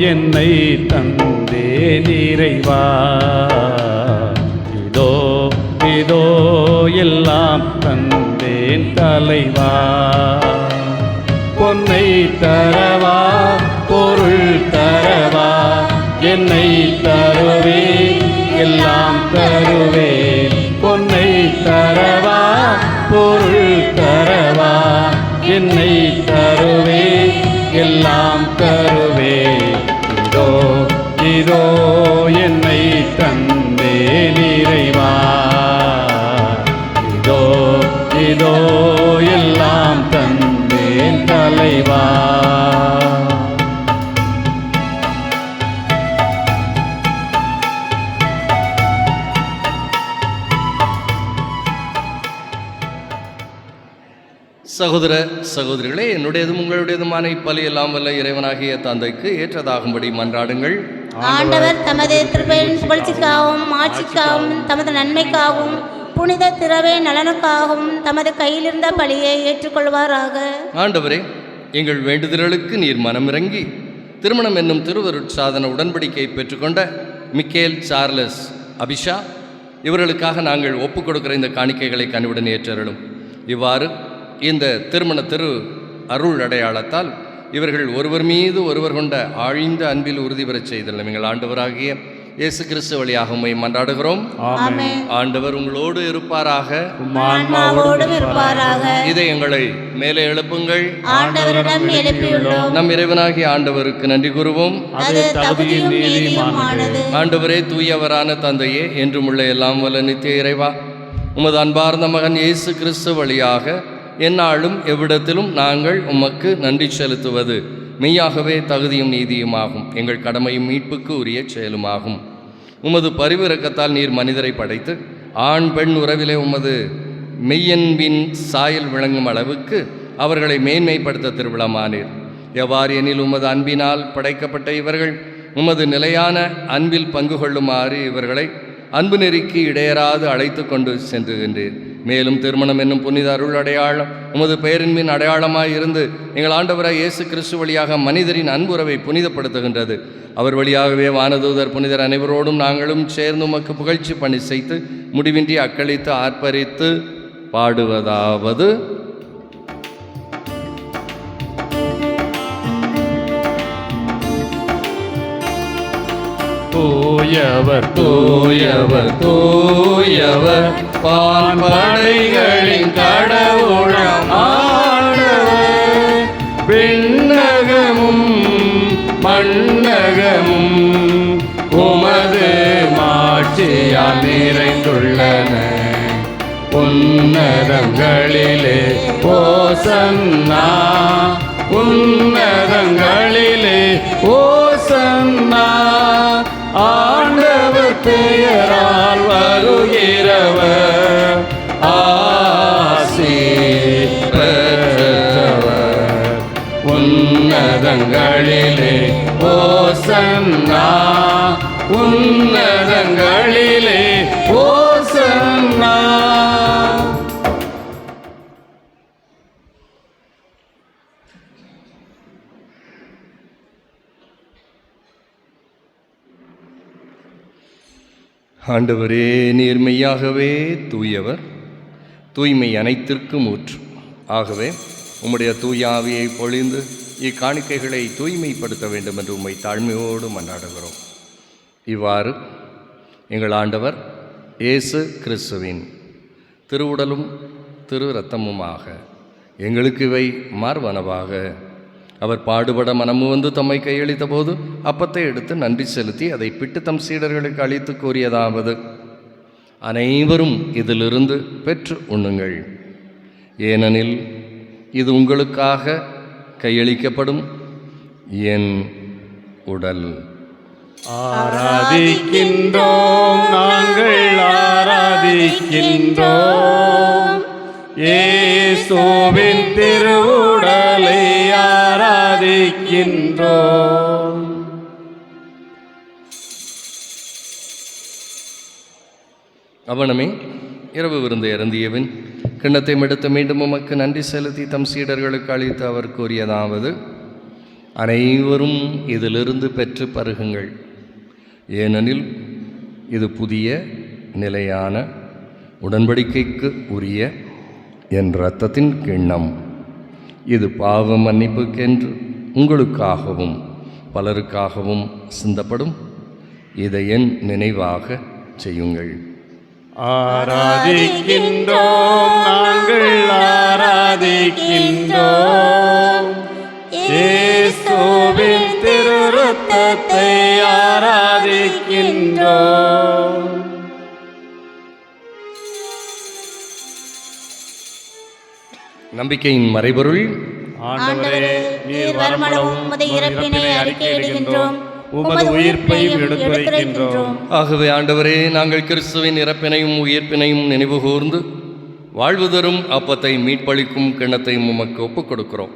என்னை தந்தேன் இறைவா, இதோ இதோ எல்லாம் தந்தேன் தலைவா. பொன்னை தரவா பொருள் தரவா, என்னை தருவேன் எல்லாம் தருவேன். பொன்னை தரவா பொருள் தரவா, என்னை தருவேன் எல்லாம் தருவேன். இதோ இதோ என்னை தந்தேன் இறைவா, இதோ இதோ எல்லாம் தந்தேன் தலைவா.
சகோதர சகோதரிகளே, என்னுடையதும் உங்களுடையதுமான இப்பலி எல்லாம் வல்ல இறைவனாகிய தந்தைக்கு ஏற்றதாகும்படி மன்றாடுங்கள்.
ஆண்டவர் தமது திருப்பெயரின் புகழ்ச்சிக்காகவும் ஆட்சிக்காகவும் தமது நன்மைக்காகவும் புனித திரவே நலனுக்காகவும் தமது கையிலிருந்த பலியை ஏற்றுக்கொள்வாராக.
ஆண்டவரே, எங்கள் வேண்டுதல்களுக்கு நீர் மனமிறங்கி திருமணம் என்னும் திருவருட்சாதன உடன்படிக்கை பெற்றுக்கொண்ட மிக்கேல், சார்லஸ், அபிஷா இவர்களுக்காக நாங்கள் ஒப்புக் கொடுக்கிற இந்த காணிக்கைகளை கனிவுடன் ஏற்றருளும். இவ்வாறு இந்த திருமண திரு அருள் அடையாளத்தால் இவர்கள் ஒருவர் மீது ஒருவர் கொண்ட ஆழ்ந்த அன்பில் உறுதி பெறச் செய்தல் எங்கள் ஆண்டவராகிய இயேசு கிறிஸ்து வழியாக உம்மை மன்றாடுகிறோம்.
ஆமென்.
ஆண்டவர் உங்களோடு இருப்பாராக.
ஆன்மாவோடும் இருப்பாராக.
இதை எங்களை மேலே எழுப்புங்கள்.
ஆண்டவரிடம் எழுப்பியுள்ளோம்.
நம் இறைவனாகிய ஆண்டவருக்கு நன்றி கூறுவோம்.
அது தகுதியும் நீதியுமானது.
ஆண்டவரே, தூயவரான தந்தையே, என்றும் உள்ள எல்லாம் வல்ல நித்திய இறைவா, உமது அன்பார்ந்த மகன் இயேசு கிறிஸ்து வழியாக எந்நாளும் எவ்விடத்திலும் நாங்கள் உமக்கு நன்றி செலுத்துவது மெய்யாகவே தகுதியும் நீதியுமாகும். எங்கள் கடமையும் மீட்புக்கு உரிய செயலுமாகும். உமது பரிவிரக்கத்தால் நீர் மனிதரை படைத்து ஆண் பெண் உறவிலே உமது மெய்யன்பின் சாயல் விளங்கும் அளவுக்கு அவர்களை மேன்மைப்படுத்த திருவிழமானீர். எவ்வாறு எனில் உமது அன்பினால் படைக்கப்பட்ட இவர்கள் உமது நிலையான அன்பில் பங்கு கொள்ளுமாறு இவர்களை அன்பு நெறிக்கு இடையராது அழைத்து கொண்டு சென்றுகின்றீர். மேலும் திருமணம் என்னும் புனித அருள் அடையாளம் உமது பெயரின்பின் அடையாளமாய் இருந்து எங்கள் ஆண்டவராய் இயேசு கிறிஸ்து வழியாக மனிதரின் அன்புறவை புனிதப்படுத்துகின்றது. அவர் வழியாகவே வானதூதர் புனிதர் அனைவரோடும் நாங்களும் சேர்ந்து உமக்கு புகழ்ச்சி பணி செய்து முடிவின்றி அக்களித்து ஆர்ப்பரித்து பாடுவதாவது:
தூயவர்
தூயவர் தூயவர் பான்படைகளின் கடவுளாம் ஆண்டவர்.
விண்ணகமும் மண்ணகமும் உமது மாட்சியால் நிறைந்துள்ளன. உன்னதங்களிலே ஓசன்னா, உன்னதங்களிலே ஓசன்னா. ஆண்டவர் பெயரால் வருகிறவர் ஆசி பெற்றவர். உன்னதங்களிலே ஓசன்னா, உன்னதங்களிலே ஓசன்னா.
ஆண்டவரே, நீர் மெய்யாகவே தூயவர், தூய்மை அனைத்திற்கும் ஊற்று. ஆகவே உம்முடைய தூய ஆவியை பொழிந்து இக்காணிக்கைகளை தூய்மைப்படுத்த வேண்டும் என்று உம்மை தாழ்மையோடு மன்றாடுகிறோம். இவ்வாறு எங்கள் ஆண்டவர் இயேசு கிறிஸ்துவின் திருவுடலும் திரு இரத்தமுமாக எங்களுக்கு இவை மார்பனவாக. அவர் பாடுபட மனமு வந்து தம்மை கையளித்த போது அப்பத்தை எடுத்து நன்றி செலுத்தி அதை பிட்டு தம் சீடர்களுக்கு அளித்து கூறியதாவது: அனைவரும் இதிலிருந்து பெற்று உண்ணுங்கள். ஏனெனில் இது உங்களுக்காக கையளிக்கப்படும் என் உடல்.
ஆராதிக்கின்றோம், நாங்கள் ஆராதிக்கின்றோம். இயேசுவின் திருவுடலை ஆராதிக்கின்றோம்.
அவனமே இரவு விருந்து இறந்தியவன் கிண்ணத்தை எடுத்து மீண்டும் உமக்கு நன்றி செலுத்தி தம் சீடர்களுக்கு அளித்து அவர் கூறியதாவது: அனைவரும் இதிலிருந்து பெற்று பருகுங்கள். ஏனெனில் இது புதிய நிலையான உடன்படிக்கைக்கு உரிய என் இரத்தத்தின் கிண்ணம். இது பாவ மன்னிப்புக்கென்று உங்களுக்காகவும் பலருக்காகவும் சிந்தப்படும். இதை என் நினைவாக செய்யுங்கள்.
ஆராதிக்கின்றோம், நாங்கள் ஆராதிக்கின்றோம். இயேசுவின் திரு இரத்தத்தை ஆராதிக்கின்றோம்.
நம்பிக்கையின் மறைபொருள்:
ஆண்டவரே,
நீர் வருமளவும் உமது இறப்பினை அறிக்கையிடுகின்றோம்,
உமது உயிர்ப்பையும் எடுத்துரைக்கின்றோம்.
ஆகவே ஆண்டவரே, நாங்கள் கிறிஸ்துவின் இறப்பினையும் உயிர்ப்பினையும் நினைவு கூர்ந்து வாழ்வு தரும் அப்பத்தை மீட்பளிக்கும் கிண்ணத்தையும் உமக்கு ஒப்புக் கொடுக்கிறோம்.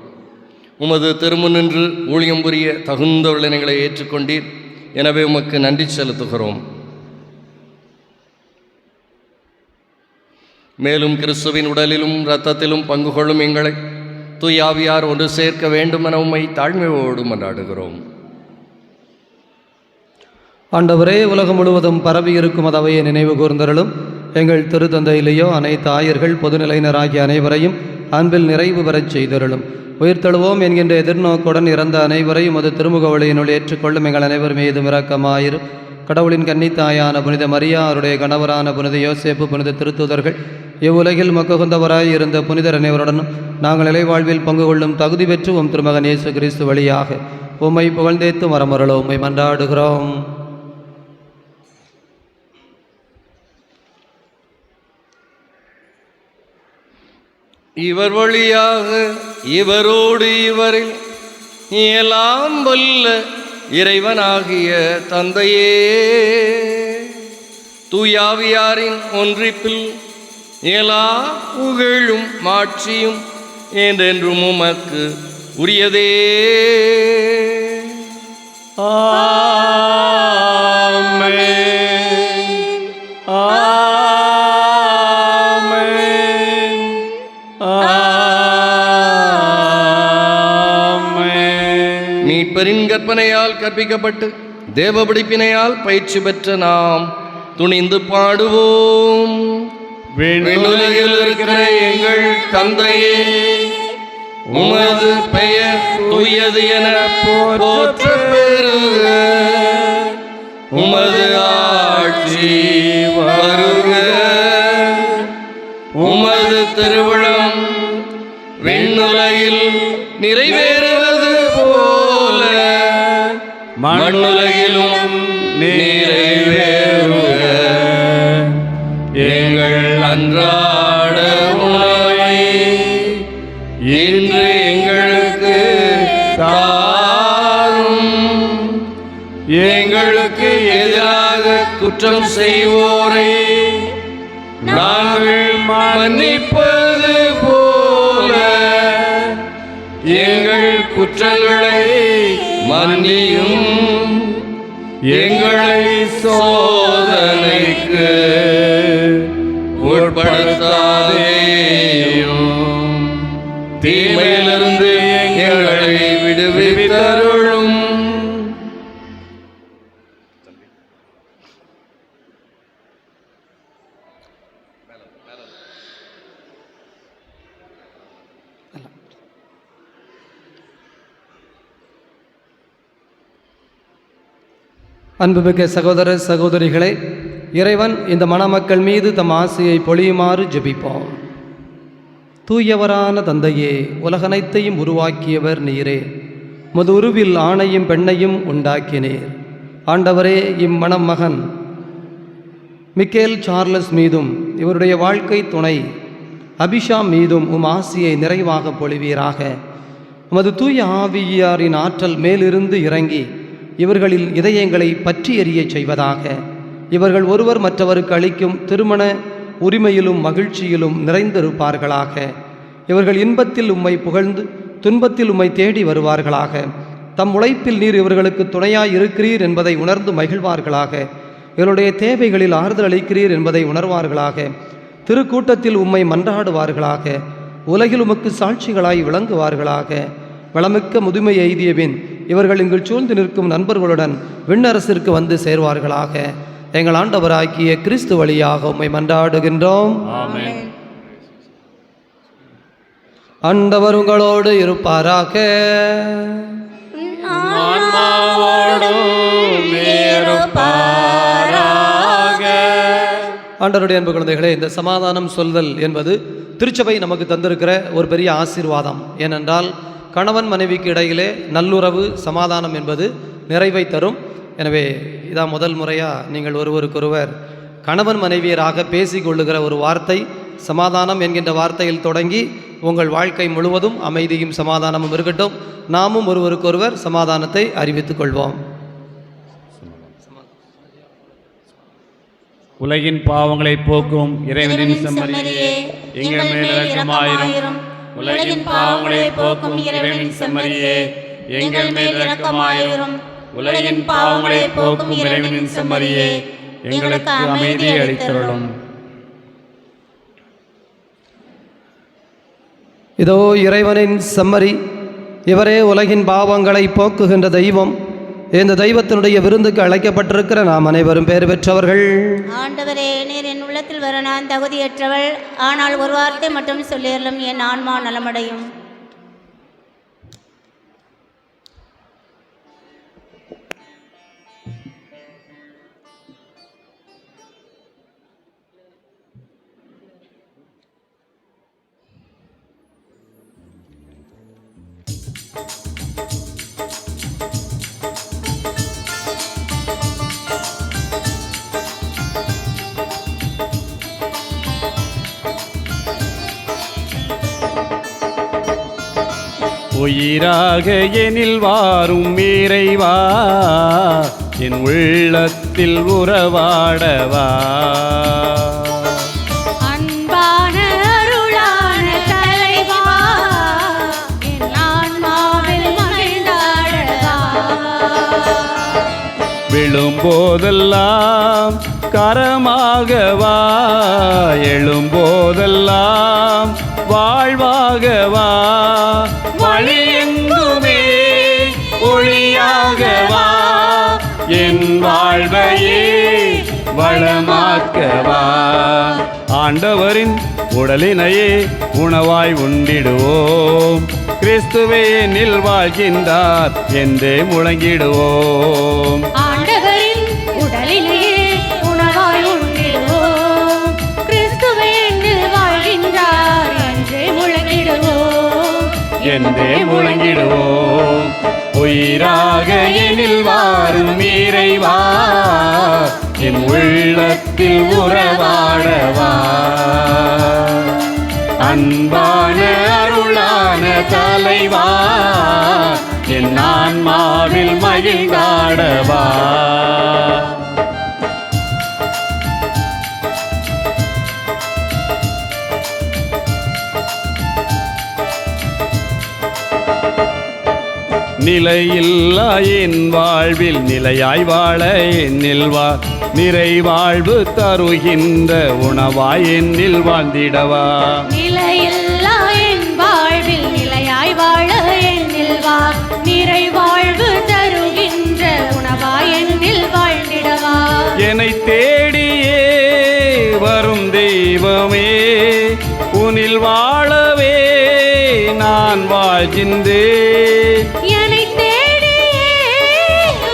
உமது திருமுன்னின்று ஊழியம் புரிய தகுந்த விளைநிலை ஏற்றுக்கொண்டீர். எனவே உமக்கு நன்றி செலுத்துகிறோம். மேலும் கிறிஸ்துவின் உடலிலும் இரத்தத்திலும் பங்கு கொள்ளும் எங்களை தூயாவியார் ஒன்று சேர்க்க வேண்டும் என உம்மை தாழ்மையோடு மன்றாடுகிறோம்.
ஆண்டவரே, உலகம் முழுவதும் பரவி இருக்கும் அதவையை நினைவு கூர்ந்தருளும். எங்கள் திருத்தந்தையிலேயோ அனைத்து ஆயர்கள் பொதுநிலையினராகிய அனைவரையும் அன்பில் நிறைவு பெறச் செய்தருளும். உயிர்த்தெழுவோம் என்கின்ற எதிர்நோக்குடன் இறந்த அனைவரையும் அது திருமுக வழியினுள் ஏற்றுக்கொள்ளும் எங்கள் அனைவர் மீதும் இரக்கமாயிரும். கடவுளின் கன்னித்தாயான புனித மரியா, அவருடைய கணவரான புனித யோசேப்பு, புனித திருத்தூதர்கள், இவ்வுலகில் மக்குகந்தவராய் இருந்த புனிதர் அனைவருடனும் நாங்கள் இலைவாழ்வில் பங்கு கொள்ளும் தகுதி பெற்று உம் திருமகன் இயேசு கிறிஸ்து வழியாக உம்மை புகழ்ந்தேத்து மரமருள உம்மை மன்றாடுகிறோம்.
இவர் வழியாக இவரோடு இவரில் எல்லாம் வல்ல இறைவனாகிய தந்தையே, தூயாவியாரின் ஒன்றிப்பில் எல்லா புகழும் மாட்சியும் என்றென்றும் உமக்கு உரியதே.
ஆமென். ஆமென். ஆமென்.
மீட்பரின் கற்பனையால் கற்பிக்கப்பட்டு தேவபடிப்பினையால் பயிற்சி பெற்ற நாம் துணிந்து பாடுவோம். விண்ணுலகில் இருக்கிற எங்கள் தந்தையே, உமது பெயர் தூயது என போற்ற பெறுக. உமது ஆட்சி வருக. உமது திருவிழம் விண்ணுலகில் நிறைவேறுவது போல மண்ணுலகிலும் நிறைவேறுக. எங்கள் அன்றாட உணவை இன்று எங்களுக்கு தாரும். எங்களுக்கு எதிராக குற்றம் செய்வோரை நாங்கள் மன்னிப்பது போல எங்கள் குற்றங்களை மன்னியும். எங்களை சோதனைக்கு உட்படுத்தாதேயும், தீமையிலிருந்து எங்களை விடுவித்தருளும்.
அன்புமிக்க சகோதர சகோதரிகளே, இறைவன் இந்த மணமக்கள் மீது தம் ஆசையை பொழியுமாறு ஜெபிப்போம். தூயவரான தந்தையே, உலகனைத்தையும் உருவாக்கியவர் நீரே. முது உருவில் ஆணையும் பெண்ணையும் உண்டாக்கினீர். ஆண்டவரே, இம்மணம் மகன் மிக்கேல் சார்லஸ் மீதும் இவருடைய வாழ்க்கை துணை அபிஷா மீதும் உம் ஆசியை நிறைவாக பொழிவீராக. உமது தூய ஆவியாரின் ஆற்றல் மேலிருந்து இறங்கி இவர்களில் இதயங்களை பற்றி எறியச் செய்வதாக. இவர்கள் ஒருவர் மற்றவருக்கு அளிக்கும் திருமண உரிமையிலும் மகிழ்ச்சியிலும் நிறைந்திருப்பார்களாக. இவர்கள் இன்பத்தில் உம்மை புகழ்ந்து துன்பத்தில் உம்மை தேடி வருவார்களாக. தம் உழைப்பில் நீர் இவர்களுக்கு துணையாய் இருக்கிறீர் என்பதை உணர்ந்து மகிழ்வார்களாக. இவருடைய தேவைகளில் ஆறுதல் அளிக்கிறீர் என்பதை உணர்வார்களாக. திருக்கூட்டத்தில் உம்மை மன்றாடுவார்களாக. உலகில் உமக்கு சாட்சிகளாய் விளங்குவார்களாக. வளமிக்க முதுமை எய்தியபின் இவர்கள் இங்கு சூழ்ந்து நிற்கும் நண்பர்களுடன் விண்ணரசிற்கு வந்து சேர்வார்களாக. எங்கள் ஆண்டவராகிய கிறிஸ்து வழியாக உம்மை மன்றாடுகின்றோம்.
ஆமென்.
ஆண்டவர் உங்களோடு இருப்பாராக.
ஆன்மாவோடும் இருப்பாராக.
ஆண்டவருடைய அன்பு குழந்தைகளே, இந்த சமாதானம் சொல்தல் என்பது திருச்சபை நமக்கு தந்திருக்கிற ஒரு பெரிய ஆசீர்வாதம். ஏனென்றால் கணவன் மனைவிக்கு இடையிலே நல்லுறவு சமாதானம் என்பது நிறைவை தரும். எனவே இதான் முதல் முறையாக நீங்கள் ஒருவருக்கொருவர் கணவன் மனைவியராக பேசிக்கொள்ளுகிற ஒரு வார்த்தை சமாதானம் என்கின்ற வார்த்தையில் தொடங்கி உங்கள் வாழ்க்கை முழுவதும் அமைதியும் சமாதானமும் இருக்கட்டும். நாமும் ஒருவருக்கொருவர் சமாதானத்தை அறிவித்துக் கொள்வோம்.
உலகின் பாவங்களை போக்கும் இறைவனின் செம்மறியே, எங்கள் மேல் இரக்கமாயிரும். உலகின் பாவங்களை போக்கும் இறைவனின் செம்மறியே, எங்கள் மேல் இரக்கமாயிரும். உலகின் பாவங்களை போக்கும் இறைவனின் செம்மறியே, எங்களுக்கு அமைதி அளித்தருளும்.
இதோ இறைவனின் செம்மறி, இவரே உலகின் பாவங்களை போக்குகின்ற தெய்வம். இந்த தெய்வத்தினுடைய விருந்துக்கு அழைக்கப்பட்டிருக்கிற நாம் அனைவரும் பேறு பெற்றவர்கள்.
ஆண்டவரே, நீர் என் உள்ளத்தில் வர நான் தகுதியற்றவள். ஆனால் ஒரு வார்த்தை மட்டும் சொல்லியறலும் என் ஆன்மா நலமடையும்.
உயிராக எனில் வாரும் இறைவா, என் உள்ளத்தில் உறவாடவா.
அன்பான அருளான தலைவா, என் ஆன்மாவில் மகிழ்ந்தாடவா.
விழும்போதெல்லாம் கரமாகவா, எழும்போதெல்லாம் வாழ்வாகவா. வழி எங்குமே ஒளியாகவா, என் வாழ்வையே வளமாக்கவா. ஆண்டவரின் உடலினையே உணவாய் உண்டிடுவோம், கிறிஸ்துவே நில் வாழ்கின்றார் என்றே முழங்கிடுவோம்.
ஆண்டவரின் உடலிலேயே உணவாய் உண்டிடுவோம், கிறிஸ்துவே நில் வாழ்கின்றார் என்றே முழங்கிடுவோம்.
என்றே முழங்கிடுவோம். உயிராக எனில் வாரும் இறைவா, என் உள்ளத்தில் உறவாடவா. அன்பான அருளான தலைவா, என் ஆன்மாவில் மகிழ்ந்தாடவா. நிலையில்லா என் வாழ்வில் நிலையாய் வாழ என்னில் வா. நிறைவாழ்வு தருகின்ற உணவாய் என்னில் வாழ்ந்திடவா.
நிலையில்லா என் வாழ்வில் நிலையாய் வாழ என்னில் வா. நிறைவாழ்வு தருகின்ற உணவாய் என்னில் வாழ்ந்திடவா.
என்னை தேடியே வரும் தெய்வமே, உனில் வாழவே நான் வாழ்கின்றேன்.
என்னை தேடியே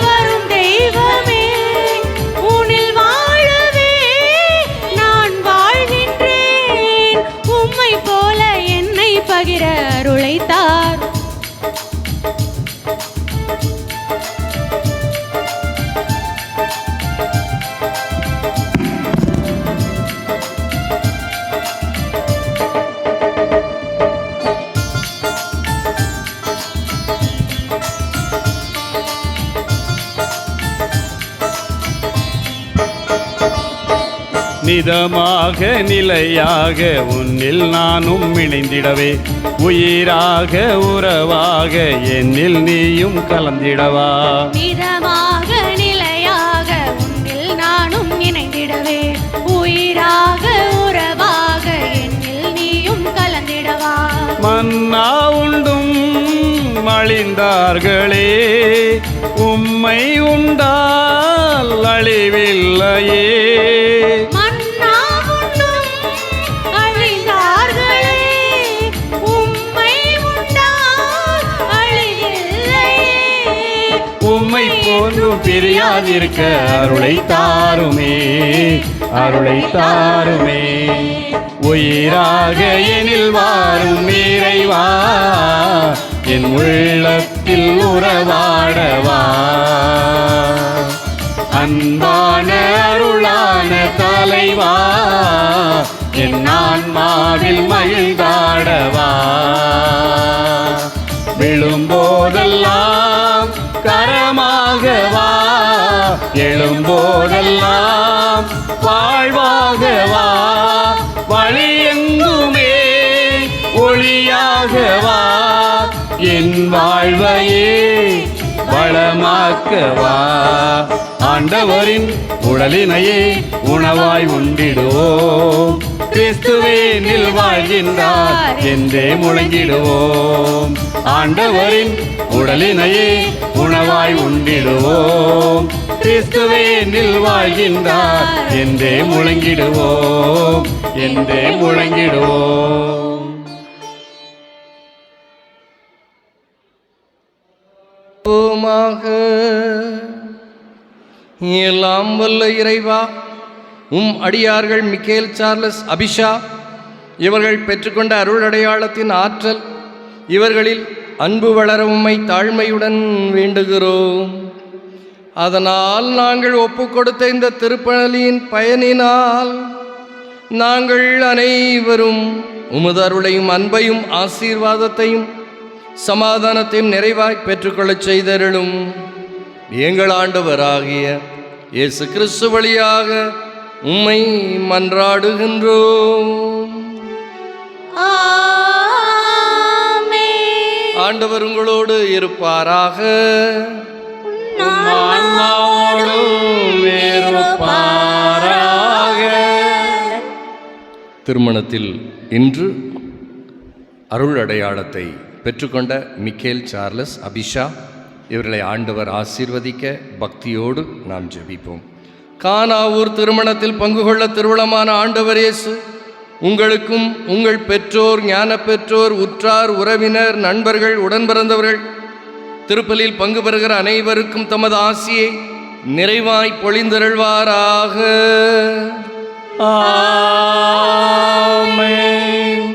வரும் தெய்வமே, உன்னில் வாழவே நான் வாழ்கின்றேன். உம்மை போல என்னை பகிர அருளைத்தார்.
நிதமாக நிலையாக உன்னில் நானும் இணைந்திடவே, உயிராக உறவாக என்னில் நீயும் கலந்திடவா.
மிதமாக நிலையாக உன்னில் நானும் இணைந்திடவே, உயிராக உறவாக என்னில் நீயும் கலந்திடவா.
மன்னா உண்டும் மழிந்தார்களே, உம்மை உண்டால் அழிவில்லையே.
மன்னா உண்டும் அழிந்தார்களே, உம்மை உண்டால் அழிவில்லையே.
உம்மை போன்றும் பிரியாதிருக்க அருளை தாருமே, அருளை தாருமே. உயிராக எனில் வாரும் இறைவா, என் உள்ளத்தில் உறவாடவா. அன்பான அருளான தலைவா, என் ஆன்மாவில் மகிழ்ந்தாடவா. விழும்போதெல்லாம் கரமாகவா, எழும்போதெல்லாம் வாழ்வாகவா. வழி எங்குமே ஒளியாகவா, என் வாழ்வையே வளமாக்கவா. ஆண்டவரின் உடலினையே உணவாய் உண்டிடுவோம், கிறிஸ்துவே நில் வாழ்கின்றார் என்றே முழங்கிடுவோம். ஆண்டவரின் உடலினையே உணவாய் உண்டிடுவோம், கிறிஸ்துவே நில் வாழ்கின்றார் என்றே முழங்கிடுவோம், என்றே முழங்கிடுவோம்.
எல்லாம் வல்ல இறைவா, உம் அடியார்கள் மிக்கேல், சார்லஸ், அபிஷா இவர்கள் பெற்றுக்கொண்ட அருள் அடையாளத்தின் ஆற்றல் இவர்களில் அன்பு வளர உம்மை தாழ்மையுடன் வேண்டுகிறோம். அதனால் நாங்கள் ஒப்புக்கொடுத்த இந்த திருப்பலியின் பயனினால் நாங்கள் அனைவரும் உமது அருளையும் அன்பையும் ஆசீர்வாதத்தையும்
சமாதானத்தின் நிறைவாய் பெற்றுக்கொள்ளச் செய்தருளும். எங்கள் ஆண்டவராகிய இயேசு கிறிஸ்து வழியாக உம்மை மன்றாடுகின்றோம். ஆண்டவர் உங்களோடு இருப்பாராக. திருமணத்தில் இன்று அருள் அடையாளத்தை பெற்றுக்கொண்ட மிக்கேல் சார்லஸ் அபிஷா இவர்களை ஆண்டவர் ஆசீர்வதிக்க பக்தியோடு நாம் ஜெபிப்போம். கானாவூர் திருமணத்தில் பங்கு கொள்ள திருவுளமான ஆண்டவர் இயேசு உங்களுக்கும் உங்கள் பெற்றோர், ஞான பெற்றோர், உற்றார், உறவினர், நண்பர்கள், உடன்பிறந்தவர்கள், திருப்பலியில் பங்கு பெறுகிற அனைவருக்கும் தமது ஆசியை நிறைவாய் பொழிந்தருள்வாராக.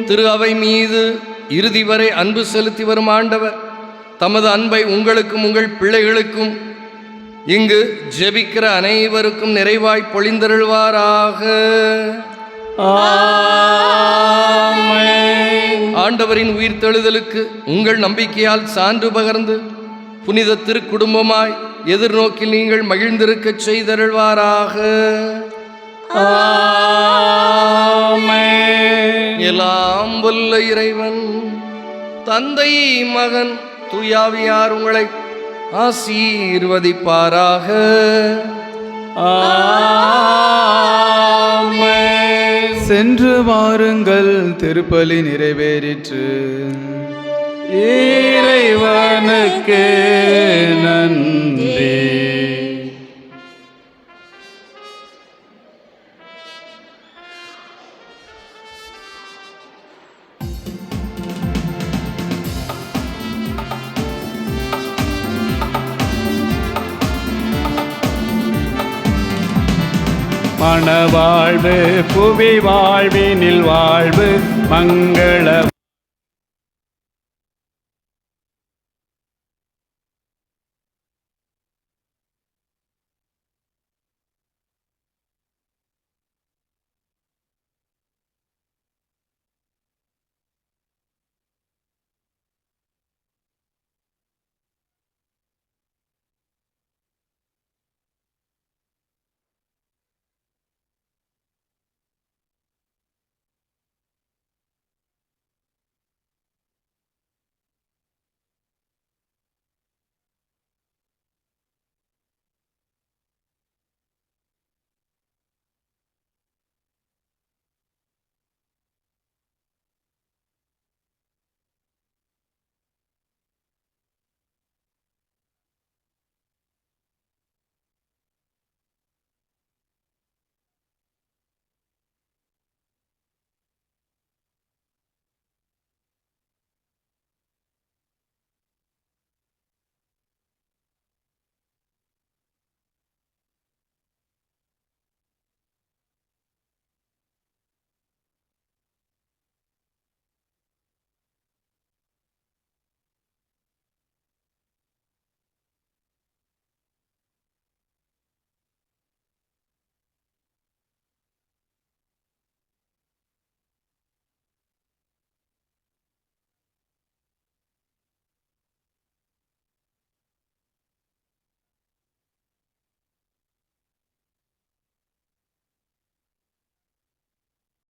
திரு அவை மீது இறுதி வரை அன்பு செலுத்தி வரும் ஆண்டவர் தமது அன்பை உங்களுக்கும் உங்கள் பிள்ளைகளுக்கும் இங்கு ஜெபிக்கிற அனைவருக்கும் நிறைவாய் பொழிந்தருள்வாராக. ஆண்டவரின் உயிர்த்தெழுதலுக்கு உங்கள் நம்பிக்கையால் சான்று பகர்ந்து புனித திருக்குடும்பமாய் எதிர்நோக்கில் நீங்கள் மகிழ்ந்திருக்கச் செய்தருள்வாராக. எல்லாம் வல்ல இறைவன் தந்தை, மகன், தூயாவியார் உங்களை ஆசீர்வதிப்பாராக.
சென்று வாருங்கள், திருப்பலி நிறைவேறிற்று.
இறைவனுக்கு நன்றி. மணவாழ்வு புவி வாழ்வினில் வாழ்வு மங்கள